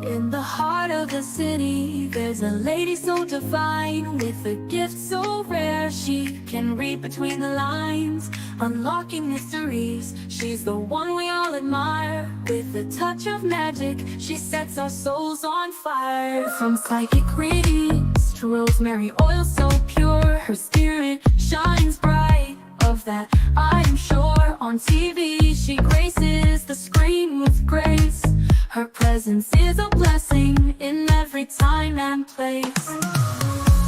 In the heart of the city, there's a lady so divine, with a gift so rare she can read between the lines, unlocking mysteries. She's the one we all admire. With a touch of magic, she sets our souls on fire. From psychic readings to rosemary oil so pure, her spirit shines bright, of that I am sure. On TV she graces the screen with grace. Her presence is a blessing in every time and place.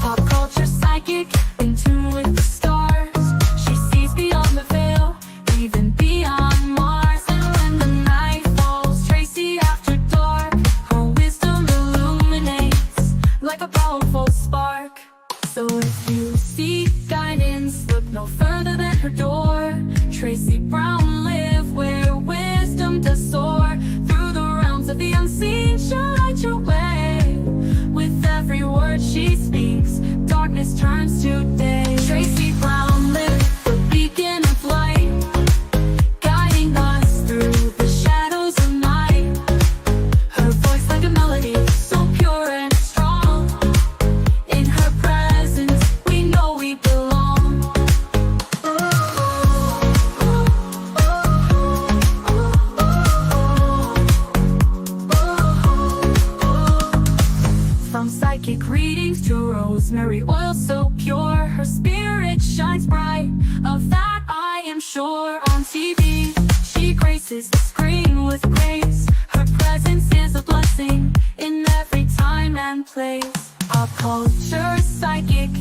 Pop culture psychic, in tune with the stars. She sees beyond the veil, even beyond Mars. And when the night falls, Tracy after dark, her wisdom illuminates like a powerful spark. So if you seek guidance, look no further than her door. Tracy Brown live where wisdom does soar. Through the realms of the unseen, she'll light your way. With every word she speaks, darkness turns to day. Tracy Brown live, the beacon of light, guiding us through the shadows of night. Her voice like a melody, so pure and strong. In her presence, we know we belong. From psychic readings to rosemary oil so pure, her spirit shines bright, of that I am sure. On TV, she graces the screen with grace. Her presence is a blessing in every time and place. Pop culture psychic,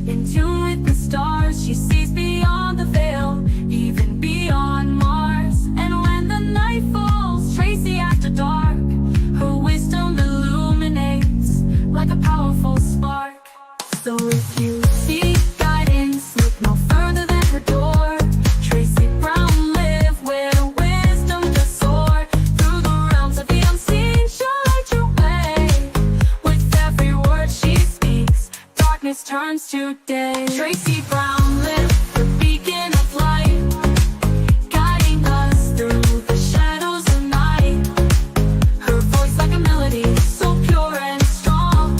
in tune with the stars. She sees beyond the veil, even beyond Mars. And when the night falls, Tracy after dark, her wisdom illuminates like a powerful spark. So if you seek guidance, look no further than her door. Tracy Brown live where wisdom does soar. Through the realms of the unseen, she'll light your way. With every word she speaks, darkness turns to day. Tracy Brown live, the beacon of light, guiding us through the shadows of night. Her voice like a melody, so pure and strong.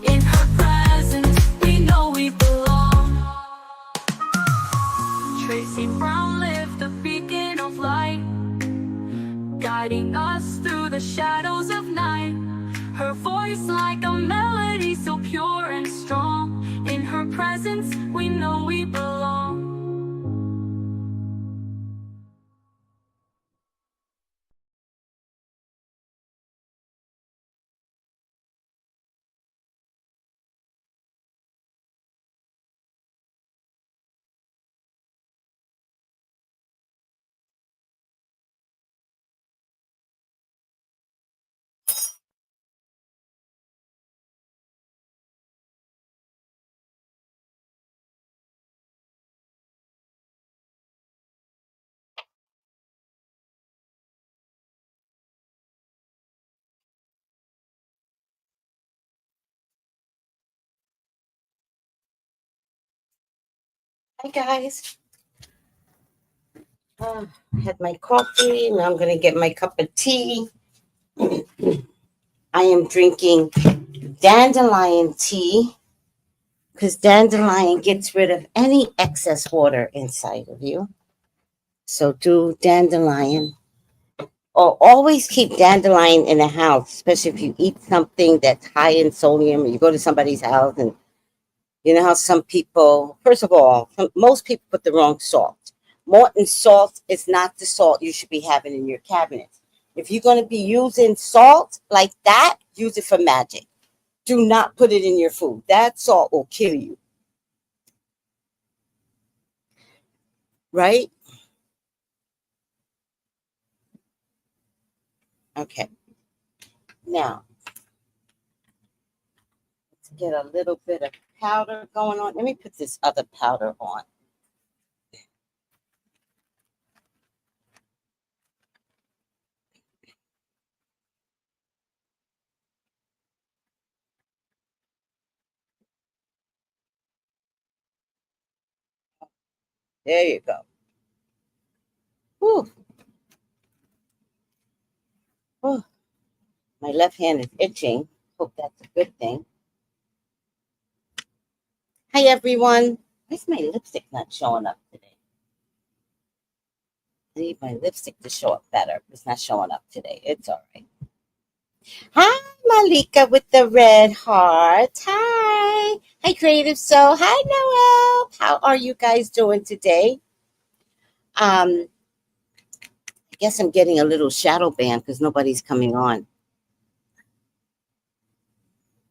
In her presence, we know we belong. Tracy Brown live, the beacon of light, guiding us through the shadows of night. Her voice like a melody, so pure and strong. In her presence, we know we belong. Hi guys. I had my coffee. Now I'm going to get my cup of tea. I am drinking dandelion tea because dandelion gets rid of any excess water inside of you. So do dandelion. Or always keep dandelion in the house, especially if you eat something that's high in sodium. You go to somebody's house and you know how some people, first of all, most people put the wrong salt. Morton salt is not the salt you should be having in your cabinet. If you're going to be using salt like that, use it for magic. Do not put it in your food. That salt will kill you. Right? Okay. Now, let's get a little bit of powder going on. Let me put this other powder on. There you go. Whew. Oh, my left hand is itching. Hope that's a good thing. Hi, everyone. Why's my lipstick not showing up today? I need my lipstick to show up better. It's not showing up today. It's all right. Hi, Malika with the red heart. Hi. Hi, Creative Soul. Hi, Noel. How are you guys doing today? I guess I'm getting a little shadow banned because nobody's coming on.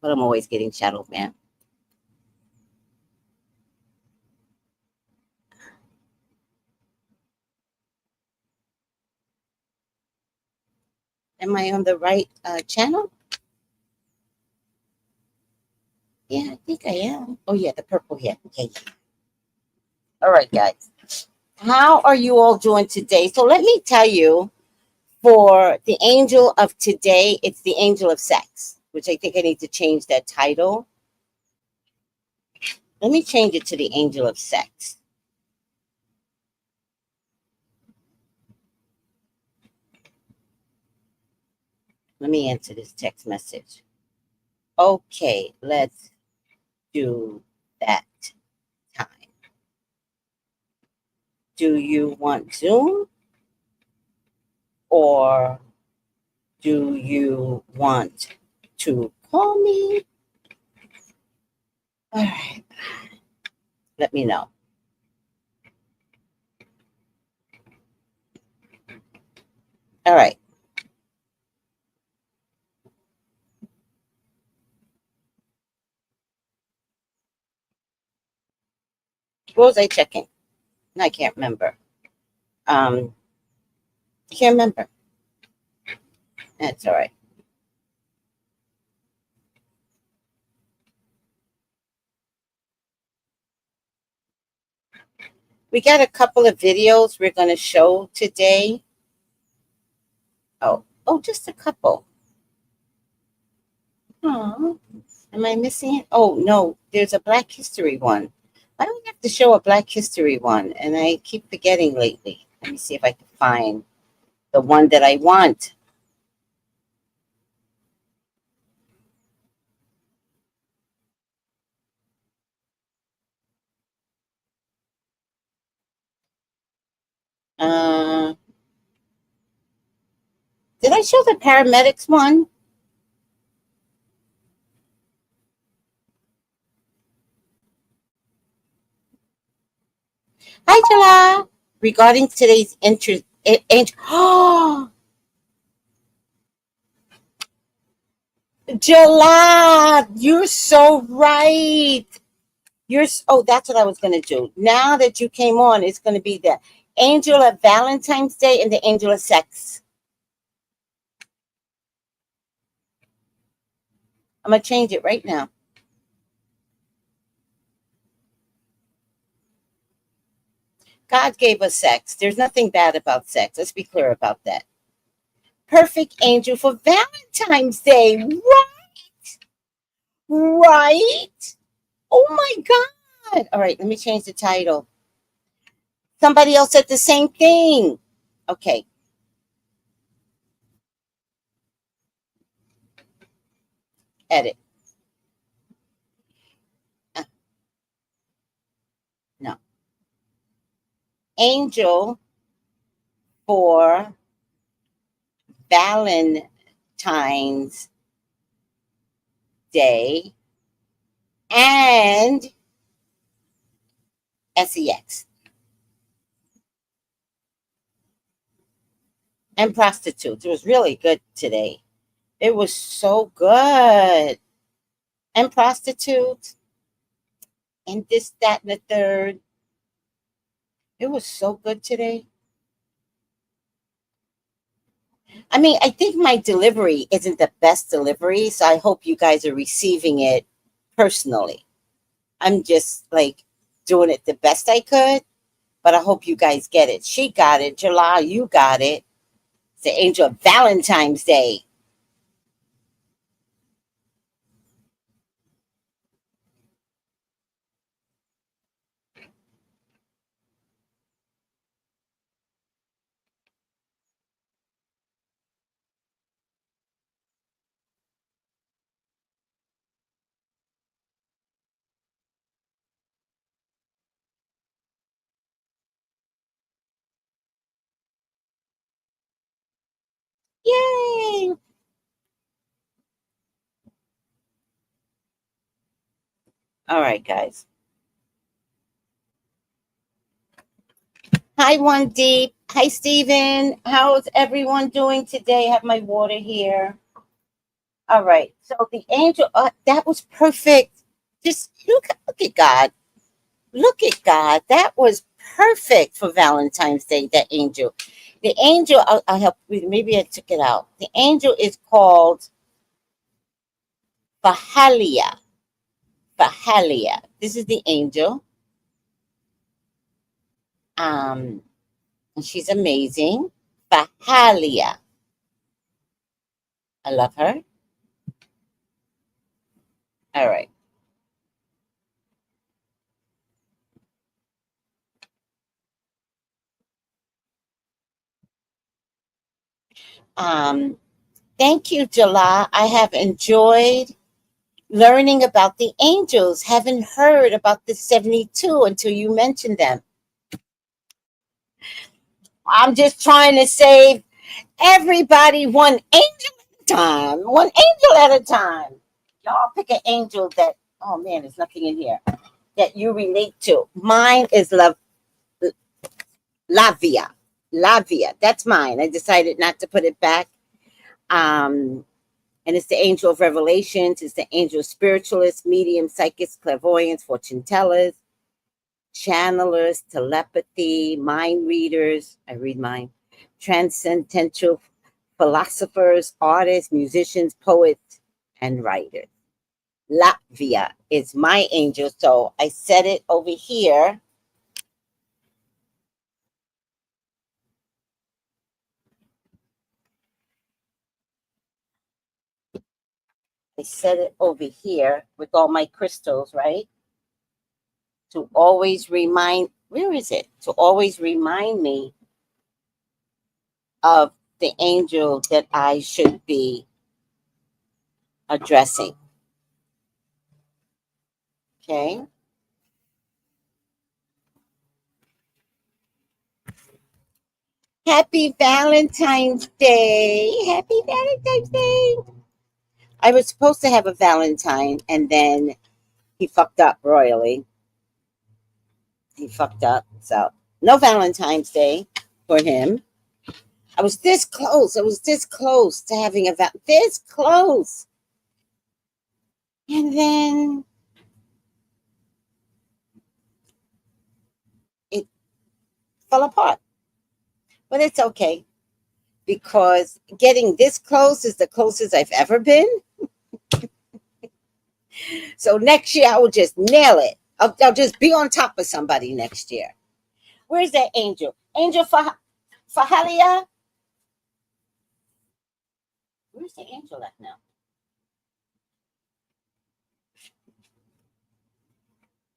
But I'm always getting shadow banned. Am I on the right channel? Yeah, I think I am. Oh, yeah, the purple here. Okay. All right, guys. How are you all doing today? So let me tell you, for the angel of today, it's the angel of sex, which I think I need to change that title. Let me change it to the angel of sex. Let me answer this text message. Okay, let's do that time. Do you want Zoom or do you want to call me? All right, let me know. All right. What was I checking? I can't remember. I can't remember. That's all right. We got a couple of videos we're going to show today. Oh, just a couple. Oh, am I missing it? Oh, no, there's a Black History one. Why do we have to show a Black History one? And I keep forgetting lately. Let me see if I can find the one that I want. Uh, did I show the paramedics one? Hi, Jala. Regarding today's interest, oh, Jala, you're so right. Oh, that's what I was going to do. Now that you came on, it's going to be the angel of Valentine's Day and the angel of sex. I'm going to change it right now. God gave us sex. There's nothing bad about sex. Let's be clear about that. Perfect angel for Valentine's Day. Right? Right? Oh my God. All right, let me change the title. Somebody else said the same thing. Okay. Edit. Uh, no. Angel for Valentine's Day and sex and prostitutes. It was really good today. It was so good. And prostitutes and this, that, and the third. It was so good today. I mean, I think my delivery isn't the best delivery, so I hope you guys are receiving it personally. I'm just like doing it the best I could, but I hope you guys get it. She got it. July, you got it. It's the angel of Valentine's Day. All right, guys. Hi, One Deep. Hi, Steven. How's everyone doing today? I have my water here. All right. So the angel, that was perfect. Just look at God. Look at God. That was perfect for Valentine's Day, that angel. The angel, I'll help you. Maybe I took it out. The angel is called Fahalia. Fahalia. This is the angel. And she's amazing. Fahalia. I love her. All right. Um, Thank you, Jala. I have enjoyed learning about the angels. Haven't heard about the 72 until you mentioned them. I'm just trying to save everybody one angel at a time. One angel at a time. Y'all pick an angel that, oh man, there's nothing in here, that you relate to. Mine is Lavia. Lavia. That's mine. I decided not to put it back. And it's the angel of revelations. It's the angel of spiritualists, mediums, psychics, clairvoyants, fortune tellers, channelers, telepathy, mind readers. I read mine. Transcendental philosophers, artists, musicians, poets, and writers. Latvia is my angel. So I set it over here. I set it over here with all my crystals, right? To always remind, where is it? To always remind me of the angel that I should be addressing. Okay. Happy Valentine's Day. Happy Valentine's Day. I was supposed to have a Valentine and then he fucked up royally. He fucked up. So no Valentine's Day for him. I was this close. I was this close to having this close. And then it fell apart. But it's okay because getting this close is the closest I've ever been. So next year I will just nail it. I'll just be on top of somebody next year. Where's that angel? Angel Fahalia? Where's the angel at now?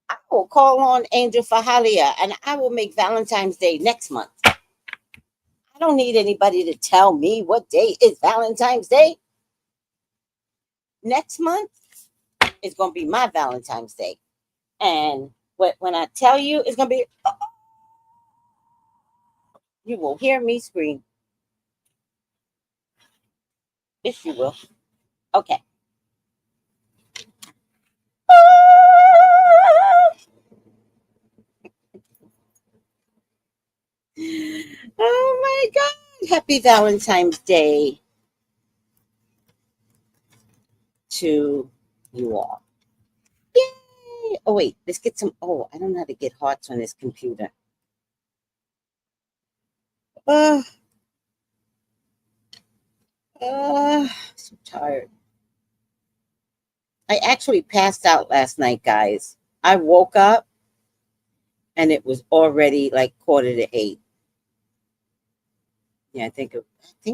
I will call on Angel Fahalia and I will make Valentine's Day next month. I don't need anybody to tell me what day is Valentine's Day. Next month is going to be my Valentine's Day. And when I tell you, it's going to be, you will hear me scream. Yes, you will. Okay. Oh my God. Happy Valentine's Day to you all. Yay. Oh, wait. Let's get some. Oh, I don't know how to get hearts on this computer. Uh, so tired. I actually passed out last night, guys. I woke up and it was already like 7:45. Yeah, I think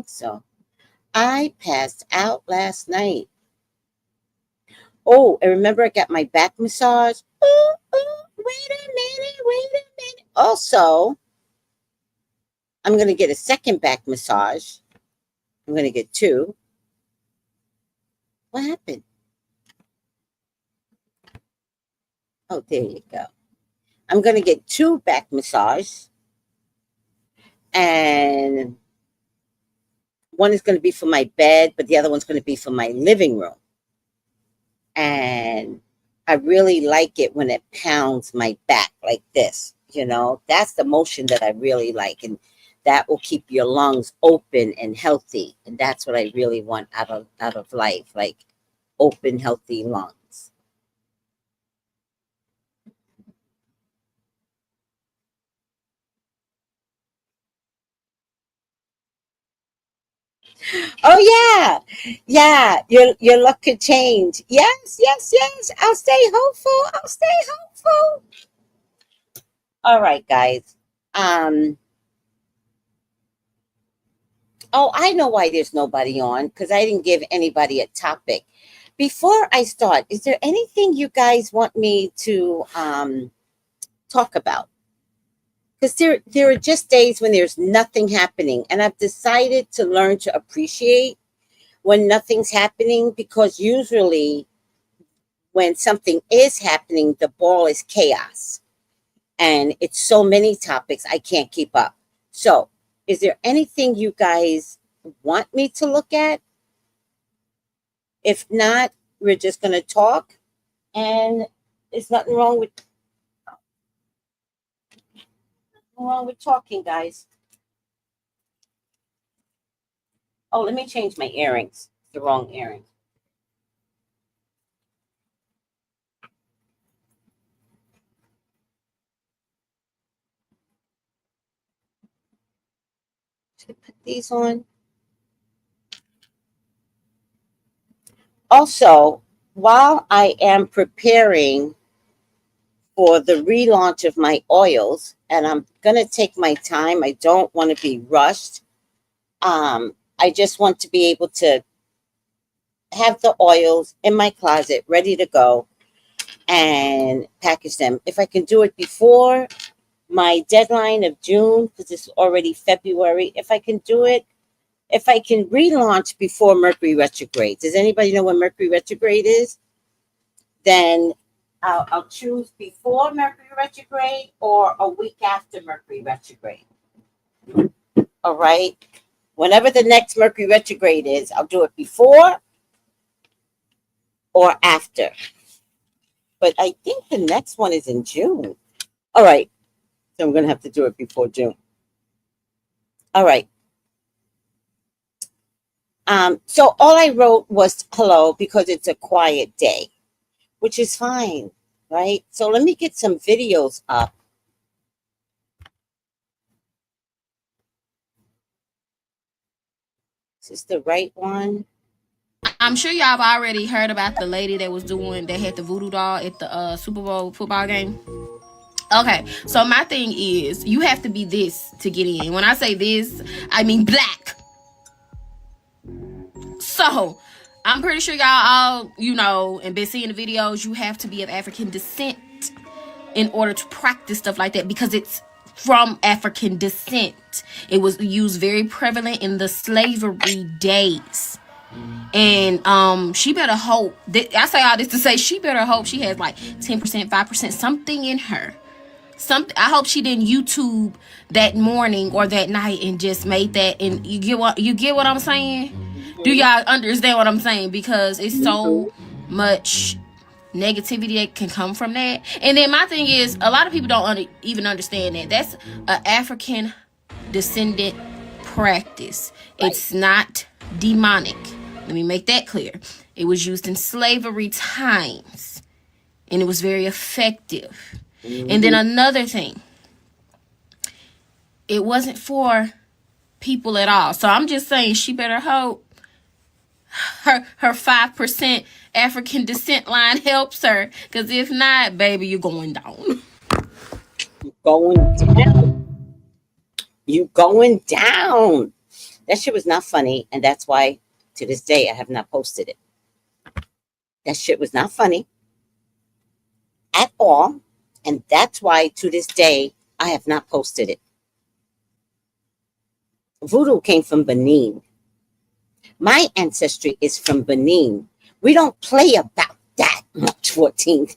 so. I passed out last night. Oh, and remember I got my back massage. Oh, wait a minute. Also, I'm going to get a second back massage. I'm going to get two. What happened? Oh, there you go. I'm going to get two back massage. And one is going to be for my bed, but the other one's going to be for my living room. And I really like it when it pounds my back like this. That's the motion that I really like. And that will keep your lungs open and healthy. And that's what I really want out of life, like open, healthy lungs. Oh yeah. Yeah. Your luck could change. Yes, yes, yes. I'll stay hopeful. I'll stay hopeful. All right, guys. Um, oh, I know why there's nobody on, because I didn't give anybody a topic. Before I start, is there anything you guys want me to talk about? Because there are just days when there's nothing happening, and I've decided to learn to appreciate when nothing's happening, because usually when something is happening, the ball is chaos, and it's so many topics I can't keep up. So, is there anything you guys want me to look at? If not, we're just going to talk, and there's nothing wrong with talking, guys. Oh, let me change my earrings. It's the wrong earrings. Should I put these on? Also, while I am preparing for the relaunch of my oils, and I'm going to take my time, I don't want to be rushed. I just want to be able to have the oils in my closet ready to go and package them. If I can do it before my deadline of June, because it's already February, if I can do it, if I can relaunch before Mercury retrograde. Does anybody know when Mercury retrograde is? Then I'll choose before Mercury retrograde or a week after Mercury retrograde. All right. Whenever the next Mercury retrograde is, I'll do it before or after. But I think the next one is in June. All right. So I'm going to have to do it before June. All right. So all I wrote was hello because it's a quiet day, which is fine, right? So let me get some videos up. Is this the right one? I'm sure y'all have already heard about the lady that had the voodoo doll at the Super Bowl football game. Okay, so my thing is, you have to be this to get in. When I say this, I mean black. So, I'm pretty sure y'all all, and been seeing the videos, you have to be of African descent in order to practice stuff like that, because it's from African descent. It was used very prevalent in the slavery days. And she better hope that, I say all this to say, she better hope she has like 10%, 5%, something in her. Something. I hope she didn't YouTube that morning or that night and just made that. And you get what I'm saying? Do y'all understand what I'm saying? Because it's so much negativity that can come from that. And then my thing is, a lot of people don't even understand that that's an African descendant practice. It's not demonic. Let me make that clear. It was used in slavery times, and it was very effective. And then another thing, it wasn't for people at all. So I'm just saying, she better hope her 5% African descent line helps her, because if not, baby, you're going down. Going down. You going down. That shit was not funny, and that's why to this day I have not posted it. That shit was not funny at all, and that's why to this day I have not posted it. Voodoo came from Benin. My ancestry is from Benin. We don't play about that, March 14th.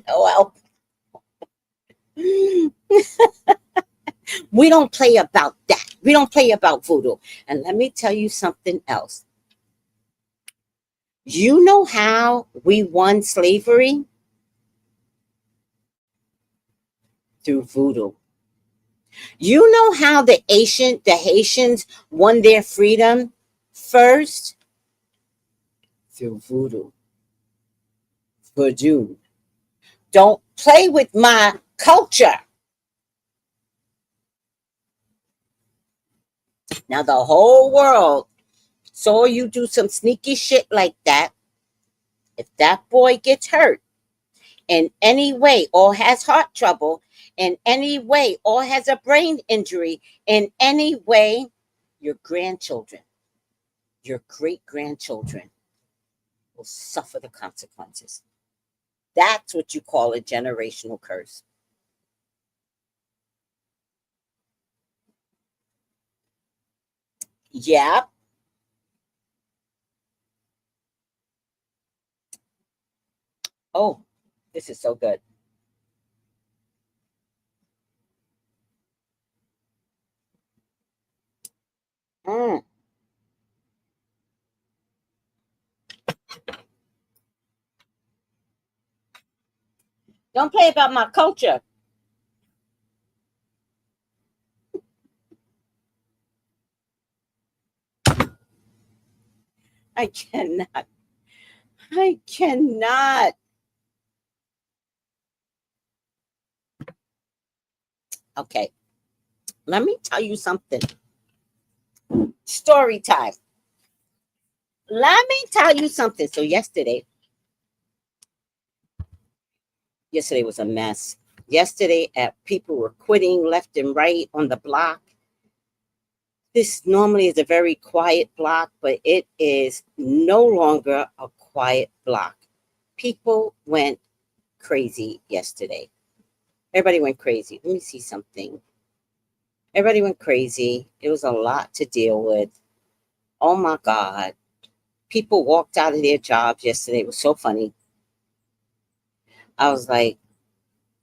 Well, we don't play about that. We don't play about voodoo. And let me tell you something else. You know how we won slavery? Through voodoo. You know how the Haitians won their freedom first? Through voodoo. Voodoo. Don't play with my culture. Now the whole world saw you do some sneaky shit like that. If that boy gets hurt in any way or has heart trouble in any way or has a brain injury in any way, your grandchildren, your great grandchildren will suffer the consequences. That's what you call a generational curse. Yeah. Oh, this is so good. Mm. Don't play about my culture. I cannot. I cannot. Okay, let me tell you something. Story time. Let me tell you something. So yesterday was a mess. Yesterday, people were quitting left and right on the block. This normally is a very quiet block, but it is no longer a quiet block. People went crazy yesterday. Everybody went crazy. Let me see something. Everybody went crazy. It was a lot to deal with. Oh my God. People walked out of their jobs yesterday. It was so funny. I was like,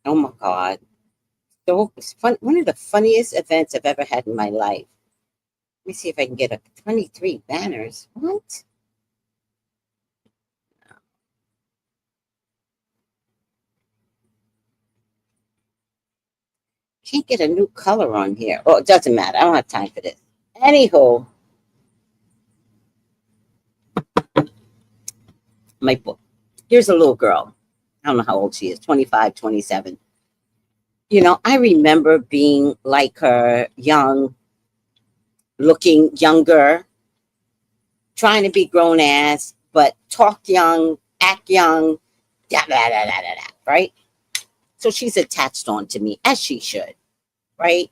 oh my God. So it's fun. One of the funniest events I've ever had in my life. Let me see if I can get a 23 banners. What? Can't get a new color on here. Oh, it doesn't matter. I don't have time for this. Anywho, my book. Here's a little girl. I don't know how old she is, 25, 27. I remember being like her, young, looking younger, trying to be grown ass, but talk young, act young, da, da, da, da, da, da, right? So she's attached on to me, as she should, right?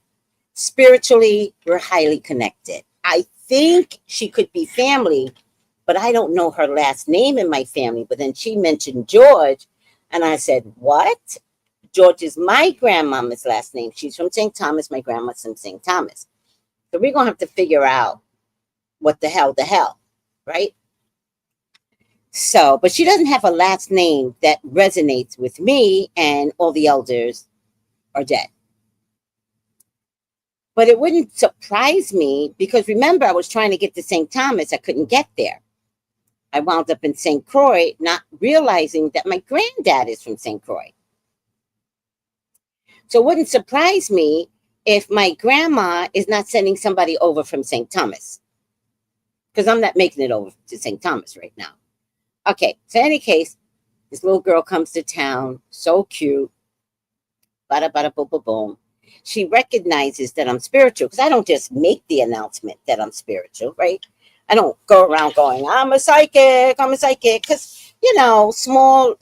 Spiritually, we're highly connected. I think she could be family, but I don't know her last name in my family. But then she mentioned George, and I said, what? George is my grandmama's last name. She's from St. Thomas. My grandma's from St. Thomas. So we're going to have to figure out what the hell, right? So, but she doesn't have a last name that resonates with me, and all the elders are dead. But it wouldn't surprise me because remember, I was trying to get to St. Thomas. I couldn't get there. I wound up in St. Croix, not realizing that my granddad is from St. Croix. So it wouldn't surprise me if my grandma is not sending somebody over from St. Thomas, because I'm not making it over to St. Thomas right now. Okay, so in any case, this little girl comes to town, so cute, bada bada boom boom boom. She recognizes that I'm spiritual because I don't just make the announcement that I'm spiritual, right? I don't go around going, I'm a psychic, because, small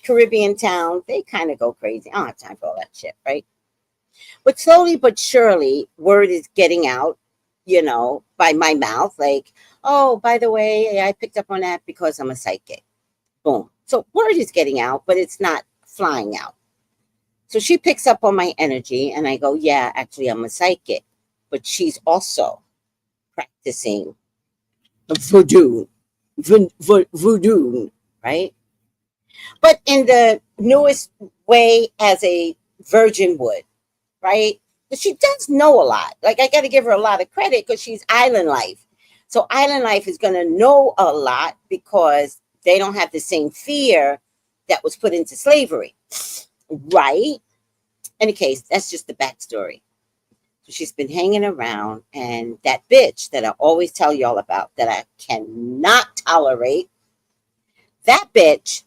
Caribbean town, they kind of go crazy. I don't have time for all that shit, right? But slowly but surely, word is getting out, by my mouth, like, oh, by the way, I picked up on that because I'm a psychic. Boom. So word is getting out, but it's not flying out. So she picks up on my energy, and I go, yeah, actually, I'm a psychic. But she's also practicing voodoo, right? But in the newest way as a virgin would, right? But she does know a lot. Like, I got to give her a lot of credit because she's island life. So island life is going to know a lot because they don't have the same fear that was put into slavery, right? Any case, that's just the backstory. So she's been hanging around, and that bitch that I always tell y'all about that I cannot tolerate, that bitch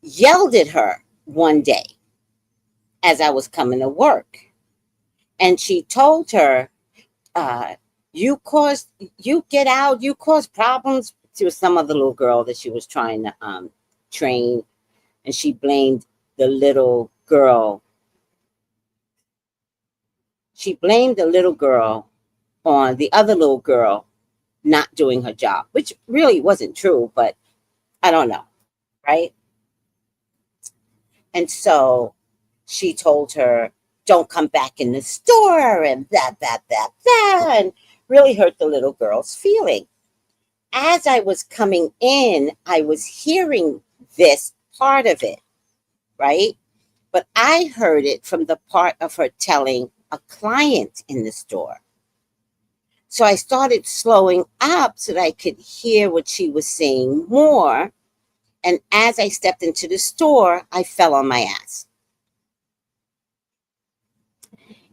yelled at her one day as I was coming to work. And she told her, you get out, you cause problems, to some other little girl that she was trying to train. And she blamed the little girl. She blamed the little girl on the other little girl not doing her job, which really wasn't true, but I don't know, right? And so she told her, don't come back in the store, and that, and really hurt the little girl's feeling. As I was coming in, I was hearing this part of it, right? But I heard it from the part of her telling a client in the store. So I started slowing up so that I could hear what she was saying more. And as I stepped into the store, I fell on my ass.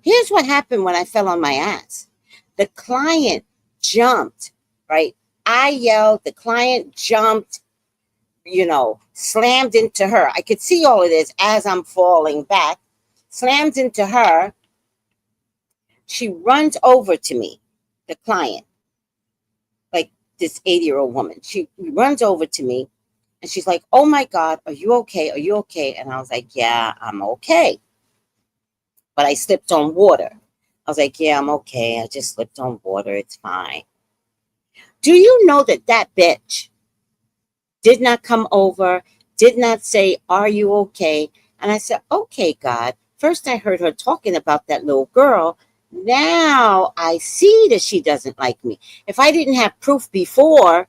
Here's what happened when I fell on my ass. The client jumped, right? I yelled, the client jumped, slammed into her. I could see all of this as I'm falling back, slammed into her. She runs over to me, the client, like this 80-year-old woman. She runs over to me and she's like, oh my God, are you okay? Are you okay? And I was like, yeah, I'm okay. But I slipped on water. I was like, yeah, I'm okay. I just slipped on water. It's fine. Do you know that bitch did not come over, did not say, are you okay? And I said, okay, God. First, I heard her talking about that little girl. Now I see that she doesn't like me. If I didn't have proof before,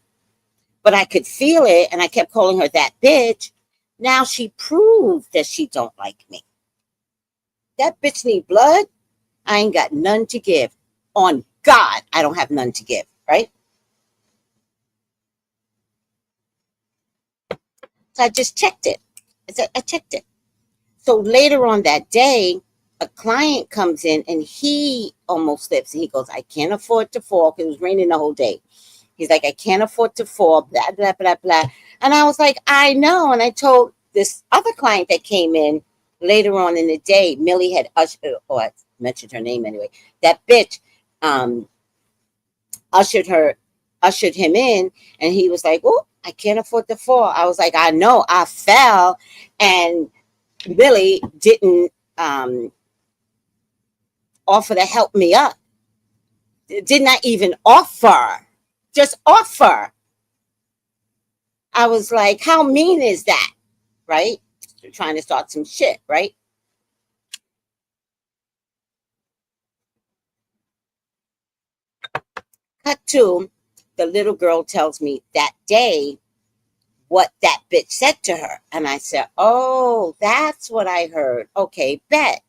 but I could feel it, and I kept calling her that bitch, now she proved that she don't like me. That bitch need blood. I ain't got none to give. On God, I don't have none to give, right? So I just checked it. I checked it. So later on that day, a client comes in and he almost slips. And he goes, I can't afford to fall, because it was raining the whole day. He's like, I can't afford to fall, blah, blah, blah, blah. And I was like, I know. And I told this other client that came in later on in the day, Millie had ushered, or I mentioned her name anyway, that bitch ushered him in, and he was like, oh, I can't afford to fall. I was like, I know, I fell, and Millie didn't offer to help me up. Did not even offer, just offer. I was like, how mean is that, right? You're trying to start some shit, right? Cut to, the little girl tells me that day what that bitch said to her. And I said, oh, that's what I heard. Okay, bet.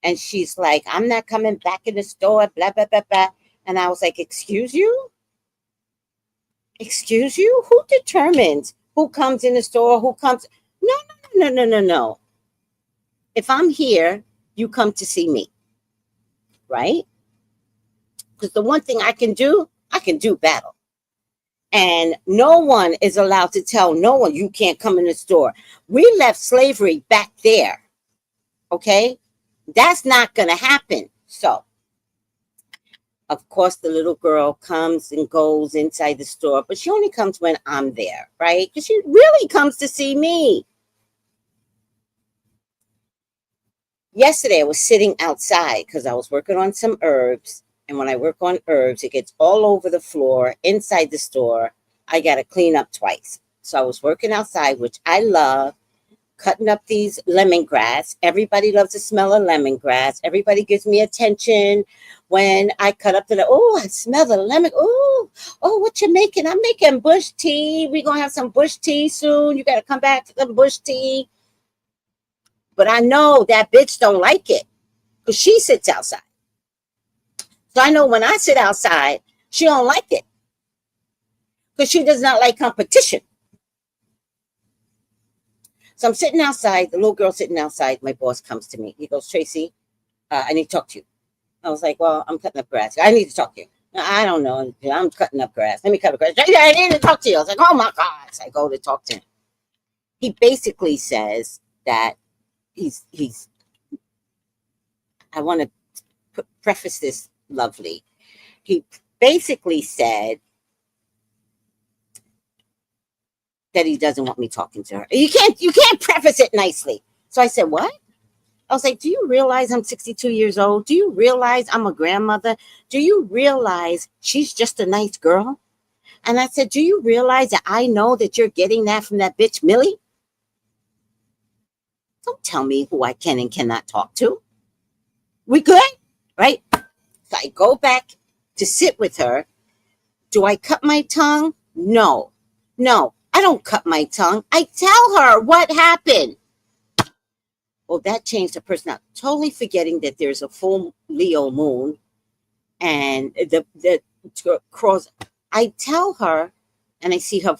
And she's like, I'm not coming back in the store, blah, blah, blah, blah. And I was like, excuse you? Excuse you? Who determines who comes in the store, who comes? No. If I'm here, you come to see me, right? Because the one thing I can do battle. And no one is allowed to tell no one, you can't come in the store. We left slavery back there, okay? That's not going to happen. So, of course, the little girl comes and goes inside the store, but she only comes when I'm there, right? Because she really comes to see me. Yesterday, I was sitting outside because I was working on some herbs. And when I work on herbs, it gets all over the floor inside the store. I got to clean up twice. So I was working outside, which I love, cutting up these lemongrass. Everybody loves the smell of lemongrass. Everybody gives me attention when I cut up I smell the lemon. Oh, what you making? I'm making bush tea. We're going to have some bush tea soon. You got to come back to some bush tea. But I know that bitch don't like it because she sits outside. So I know when I sit outside, she don't like it. because she does not like competition. So I'm sitting outside, the little girl sitting outside. My boss comes to me. He goes, Tracy, I need to talk to you. I was like, well, I'm cutting up grass. I need to talk to you. I don't know. I'm cutting up grass. Let me cut up grass. I need to talk to you. I was like, oh my God. So I go to talk to him. He basically says that he's I want to preface this lovely. He basically said that he doesn't want me talking to her. You can't preface it nicely. So I said, what? I was like, do you realize I'm 62 years old? Do you realize I'm a grandmother? Do you realize she's just a nice girl? And I said, do you realize that I know that you're getting that from that bitch Millie? Don't tell me who I can and cannot talk to. We good? Right? So I go back to sit with her. Do I cut my tongue? No. No, I don't cut my tongue. I tell her what happened. Well, that changed her personality. Totally forgetting that there's a full Leo moon and the cross. I tell her, and I see her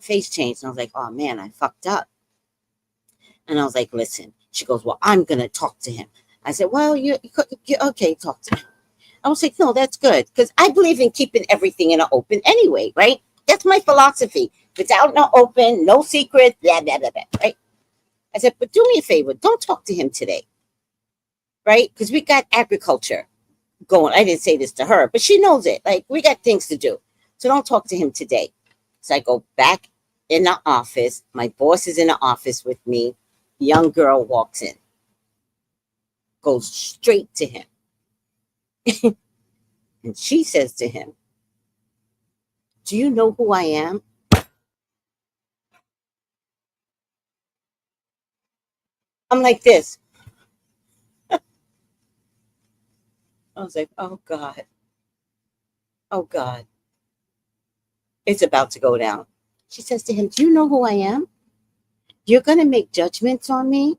face change, and I was like, oh man, I fucked up. And I was like, listen. She goes, well, I'm gonna talk to him. I said, well, you okay, talk to him. I was like, no, that's good, because I believe in keeping everything in an open anyway, right? That's my philosophy. If it's out in the open, no secret, blah, blah, blah, blah, right? I said, but do me a favor, don't talk to him today, right? Because we got agriculture going. I didn't say this to her, but she knows it. Like, we got things to do. So don't talk to him today. So I go back in the office. My boss is in the office with me. Young girl walks in, goes straight to him. And she says to him, do you know who I am? I'm like this. I was like, oh God. Oh God. It's about to go down. She says to him, do you know who I am? You're going to make judgments on me?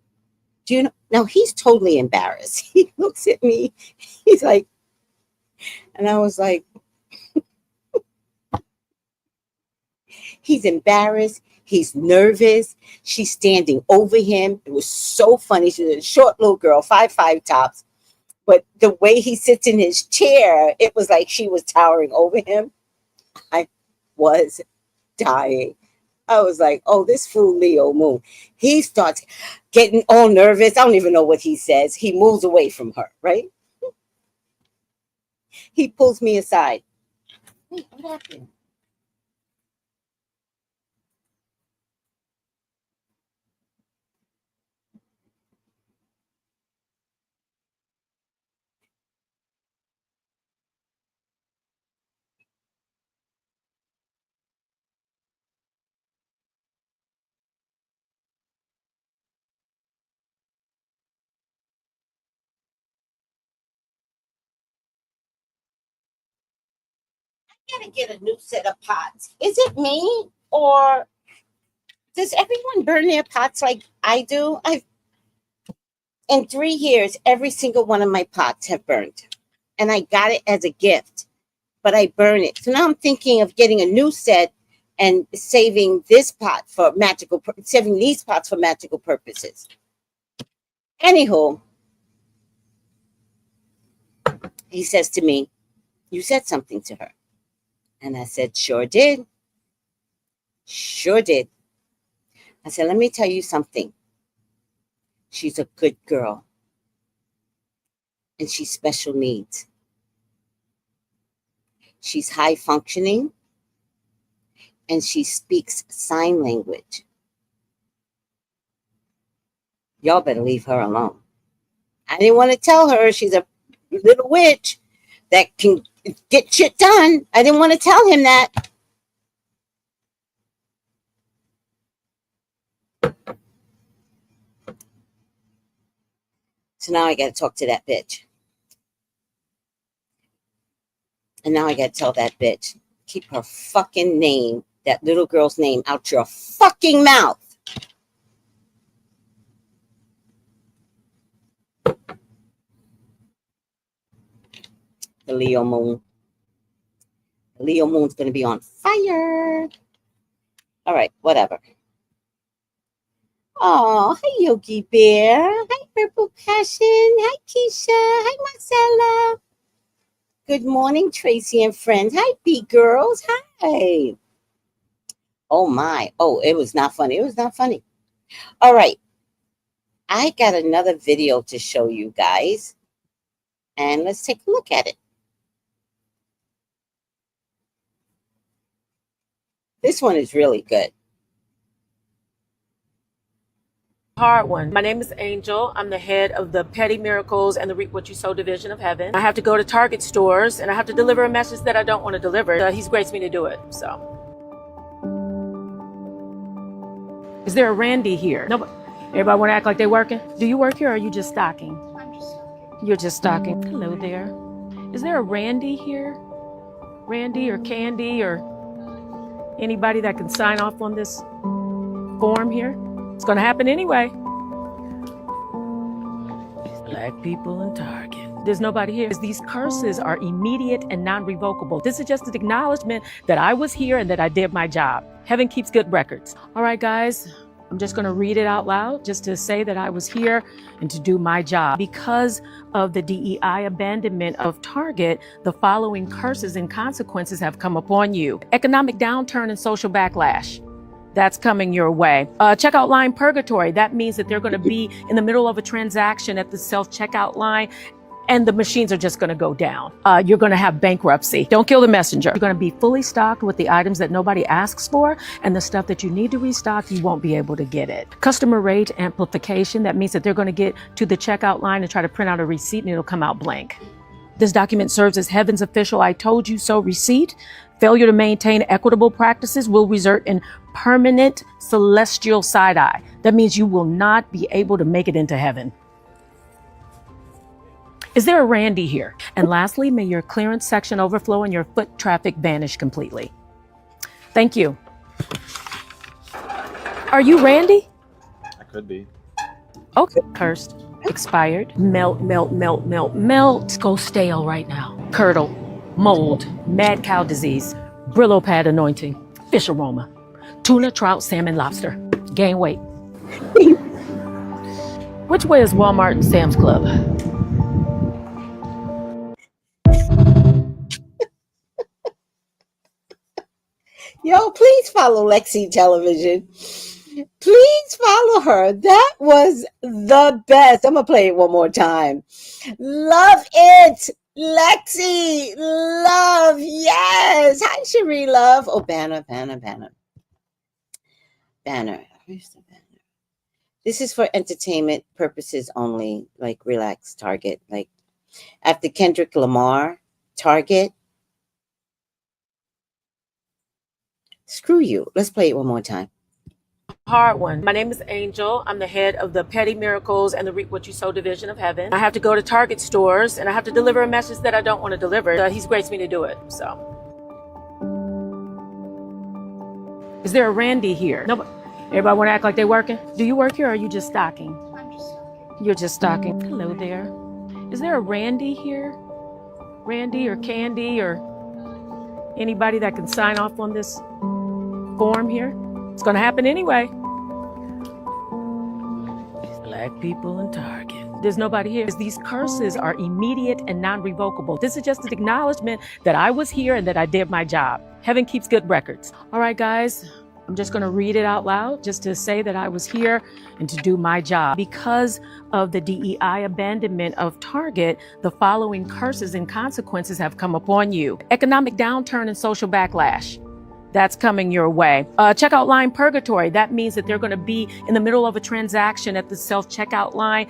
Do you know? Now he's totally embarrassed. He looks at me. He's like, and I was like, he's embarrassed. He's nervous. She's standing over him. It was so funny. She's a short little girl, 5'5" tops. But the way he sits in his chair, it was like she was towering over him. I was dying. I was like, oh, this fool Leo moon. He starts getting all nervous. I don't even know what he says. He moves away from her, right? He pulls me aside. Wait, what happened? I gotta get a new set of pots. Is it me or does everyone burn their pots like I do? I've in 3 years, every single one of my pots have burned. And I got it as a gift, but I burn it. So now I'm thinking of getting a new set and saving this pot for saving these pots for magical purposes. Anywho, he says to me, you said something to her. And I said, sure did. Sure did. I said, let me tell you something. She's a good girl. And she's special needs. She's high functioning. And she speaks sign language. Y'all better leave her alone. I didn't want to tell her she's a little witch that can get shit done. I didn't want to tell him that. So now I got to talk to that bitch. And now I got to tell that bitch, keep her fucking name, that little girl's name, out your fucking mouth. The Leo moon. The Leo moon's going to be on fire. All right, whatever. Oh, hi, Yogi Bear. Hi, Purple Passion. Hi, Keisha. Hi, Marcella. Good morning, Tracy and friends. Hi, B-Girls. Hi. Oh, my. Oh, it was not funny. It was not funny. All right. I got another video to show you guys. And let's take a look at it. This one is really good. Hard one. My name is Angel. I'm the head of the Petty Miracles and the Reap What You Sow division of Heaven. I have to go to Target stores and I have to deliver a message that I don't want to deliver. He's graced me to do it. So, is there a Randy here? Nobody. Everybody want to act like they're working? Do you work here or are you just stocking? I'm just stocking. You're just stocking. Hello there. Is there a Randy here? Randy or Candy or anybody that can sign off on this form here? It's going to happen anyway. Black people in Target. There's nobody here. These curses are immediate and non-revocable. This is just an acknowledgement that I was here and that I did my job. Heaven keeps good records. All right, guys. I'm just going to read it out loud just to say that I was here and to do my job. Because of the DEI abandonment of Target, the following curses and consequences have come upon you. Economic downturn and social backlash. That's coming your way. Checkout line purgatory. That means that they're going to be in the middle of a transaction at the self-checkout line and the machines are just going to go down. You're going to have bankruptcy. Don't kill the messenger. You're going to be fully stocked with the items that nobody asks for, and the stuff that you need to restock, you won't be able to get it. Customer rate amplification. That means that they're going to get to the checkout line and try to print out a receipt and it'll come out blank. This document serves as Heaven's official I told you so receipt. Failure to maintain equitable practices will result in permanent celestial side-eye. That means you will not be able to make it into heaven. Is there a Randy here? And lastly, may your clearance section overflow and your foot traffic vanish completely. Thank you. Are you Randy? I could be. Okay. Cursed, expired, melt, melt, melt, melt, melt. Go stale right now. Curdle, mold, mad cow disease, Brillo pad anointing, fish aroma, tuna, trout, salmon, lobster. Gain weight. Which way is Walmart and Sam's Club? Yo, please follow Lexi Television. Please follow her. That was the best. I'm going to play it one more time. Love it. Lexi. Love. Yes. Hi, Cherie. Love. Oh, banner. Where's the banner? This is for entertainment purposes only. Like, relax, Target. Like, after Kendrick Lamar, Target. Screw you. Let's play it one more time. Hard one. My name is Angel. I'm the head of the Petty Miracles and the Reap What You Sow division of Heaven. I have to go to Target stores and I have to deliver a message that I don't want to deliver. He's graced me to do it. So, is there a Randy here? Nobody. Everybody want to act like they're working? Do you work here or are you just stocking? I'm just stocking. You're just stocking. Hello there. Is there a Randy here? Randy or Candy or anybody that can sign off on this form here? It's going to happen anyway. Black people in Target. There's nobody here. These curses are immediate and non-revocable. This is just an acknowledgement that I was here and that I did my job. Heaven keeps good records. All right, guys. I'm just going to read it out loud just to say that I was here and to do my job. Because of the DEI abandonment of Target, the following curses and consequences have come upon you. Economic downturn and social backlash. That's coming your way. Checkout line purgatory. That means that they're going to be in the middle of a transaction at the self-checkout line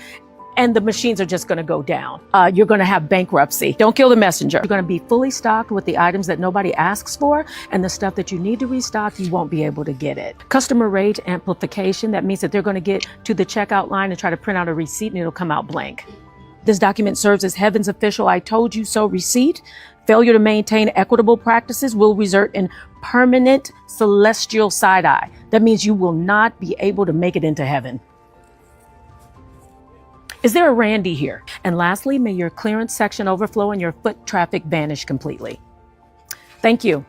and the machines are just going to go down. You're going to have bankruptcy. Don't kill the messenger. You're going to be fully stocked with the items that nobody asks for, and the stuff that you need to restock, you won't be able to get it. Customer rate amplification. That means that they're going to get to the checkout line and try to print out a receipt and it'll come out blank. This document serves as Heaven's official I told you so receipt. Failure to maintain equitable practices will result in permanent celestial side-eye. That means you will not be able to make it into heaven. Is there a Randy here? And lastly, may your clearance section overflow and your foot traffic vanish completely. Thank you.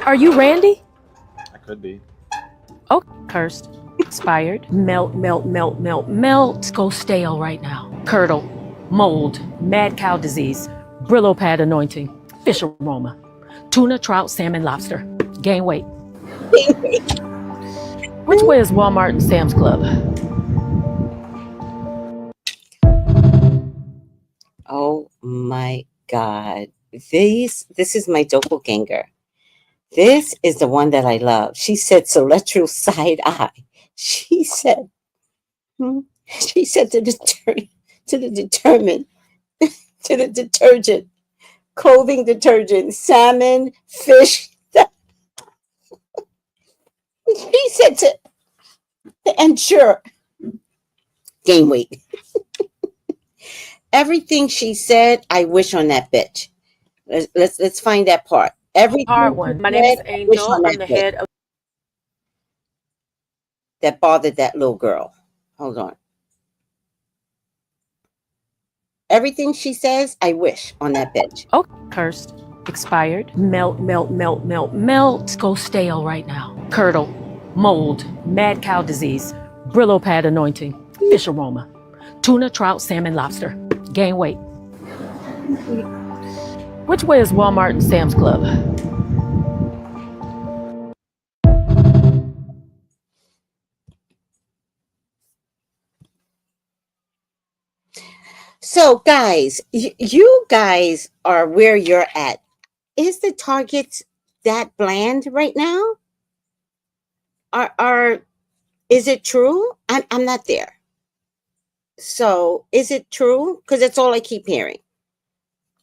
Are you Randy? I could be. Oh, cursed. Expired. Melt, melt, melt, melt, melt. Go stale right now. Curdle. Mold. Mad cow disease. Brillo pad anointing. Fish aroma. Tuna, trout, salmon, lobster. Gain weight. Which way is Walmart and Sam's Club? Oh my God. This is my doppelganger. This is the one that I love. She said celestial side eye. She said, she said to the detergent, clothing detergent, salmon, fish. She said to ensure gain weight. Everything she said, I wish on that bitch. Let's find that part. Everything Hard she one. My name is said, I wish Angel. on I'm that the bitch. head of. That bothered that little girl. Hold on. Everything she says, I wish on that bitch. Oh, cursed. Expired. Melt, melt, melt, melt, melt. Go stale right now. Curdle. Mold. Mad cow disease. Brillo pad anointing. Fish aroma. Tuna, trout, salmon, lobster. Gain weight. Which way is Walmart and Sam's Club? So, guys, you guys are where you're at. Is the Target that bland right now? Are is it true? I'm not there. So, is it true? Because that's all I keep hearing.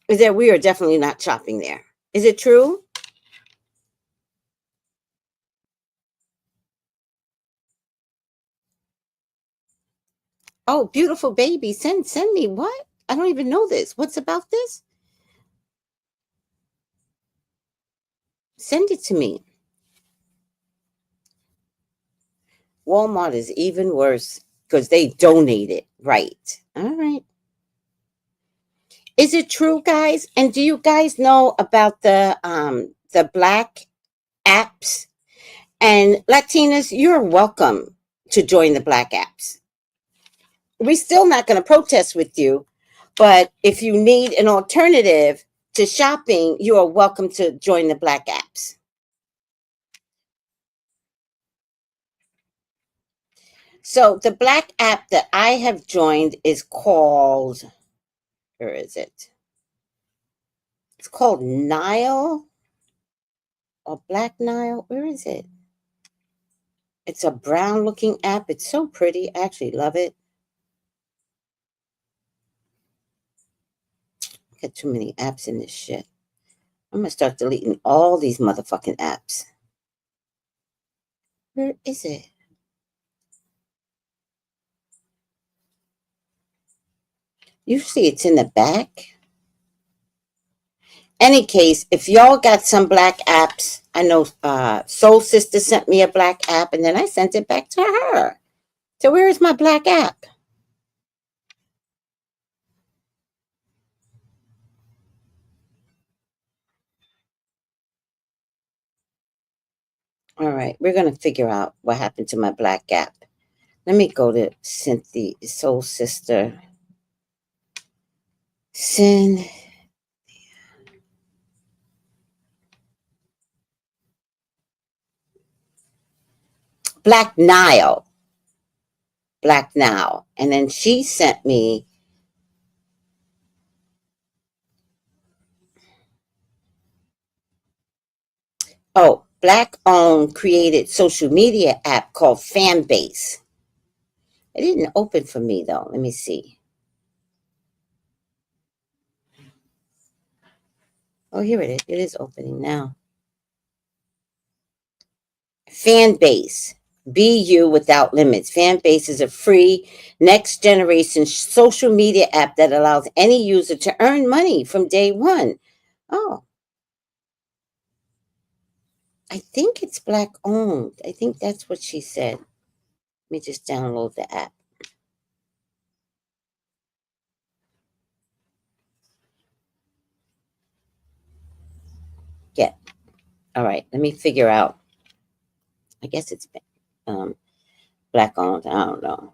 Is that we are definitely not shopping there. Is it true? Oh, beautiful baby. Send me what? I don't even know this. What's about this? Send it to me. Walmart is even worse because they donate it. Right. All right. Is it true, guys? And do you guys know about the black apps? And Latinas, you're welcome to join the black apps. We're still not going to protest with you, but if you need an alternative to shopping, you are welcome to join the black apps. So the black app that I have joined is called, where is it? It's called Nile or Black Nile. Where is it? It's a brown looking app. It's so pretty. I actually love it. Got too many apps in this shit. I'm gonna start deleting all these motherfucking apps. Where is it? Usually it's in the back. Any case, if y'all got some black apps, I know Soul Sister sent me a black app and then I sent it back to her. So where is my black app? All right, we're gonna figure out what happened to my black app. Let me go to Cynthia, Soul Sister. Sin. Black Nile. Black Nile. And then she sent me black owned created social media app called Fanbase. It didn't open for me though. Let me see. Oh, here it is. It is opening now. Fanbase. Be you without limits. Fanbase is a free next generation social media app that allows any user to earn money from day one. Oh, I think it's black owned. I think that's what she said. Let me just download the app. get. All right, let me figure out. I guess it's black owned. I don't know.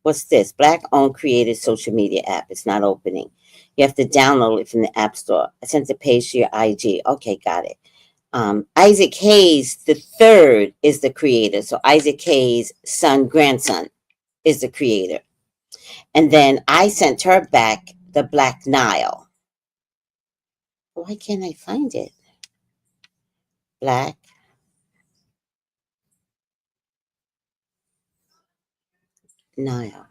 What's this? Black owned created social media app. It's not opening. You have to download it from the App Store. I sent the page to your IG. Okay, got it. Isaac Hayes the third is the creator. So Isaac Hayes' son, grandson, is the creator. And then I sent her back the Black Nile. Why can't I find it? Black Nile.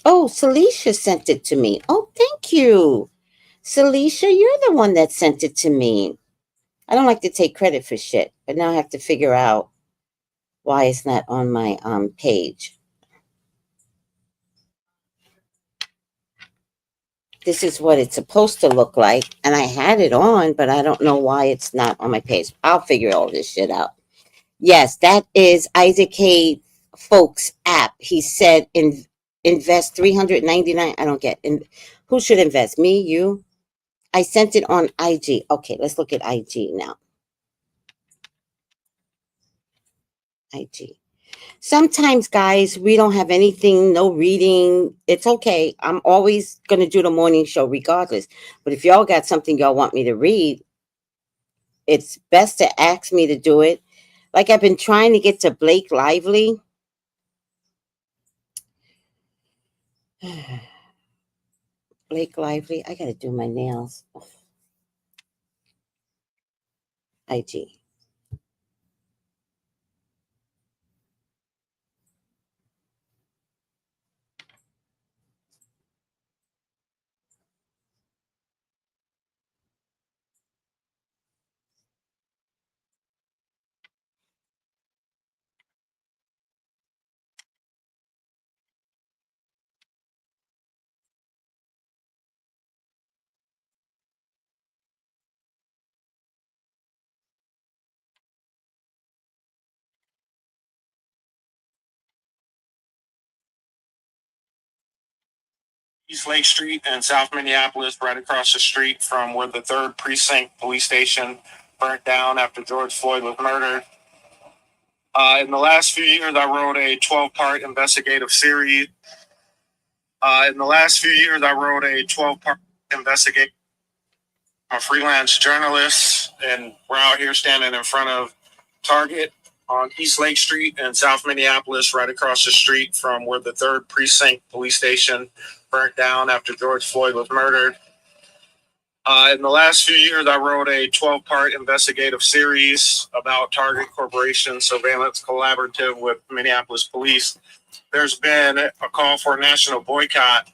Oh, Celicia sent it to me. Oh, thank you. Celicia, you're the one that sent it to me. I don't like to take credit for shit, but now I have to figure out why it's not on my page. This is what it's supposed to look like, and I had it on, but I don't know why it's not on my page. I'll figure all this shit out. Yes, that is Isaac K. Folks' app. He said invest $399. I don't get who should invest? Me, you? I sent it on IG. Okay, let's look at IG now. IG. Sometimes, guys, we don't have anything, no reading. It's okay. I'm always going to do the morning show regardless. But if y'all got something y'all want me to read, it's best to ask me to do it. Like I've been trying to get to Blake Lively. Blake Lively. I got to do my nails. IG. East Lake Street and South Minneapolis, right across the street from where the 3rd Precinct police station burnt down after George Floyd was murdered. In the last few years, I wrote a 12-part investigative series. I'm a freelance journalist, and we're out here standing in front of Target on East Lake Street and South Minneapolis, right across the street from where the 3rd Precinct police station burnt down after George Floyd was murdered. In the last few years, I wrote a 12-part investigative series about Target Corporation Surveillance Collaborative with Minneapolis Police. There's been a call for a national boycott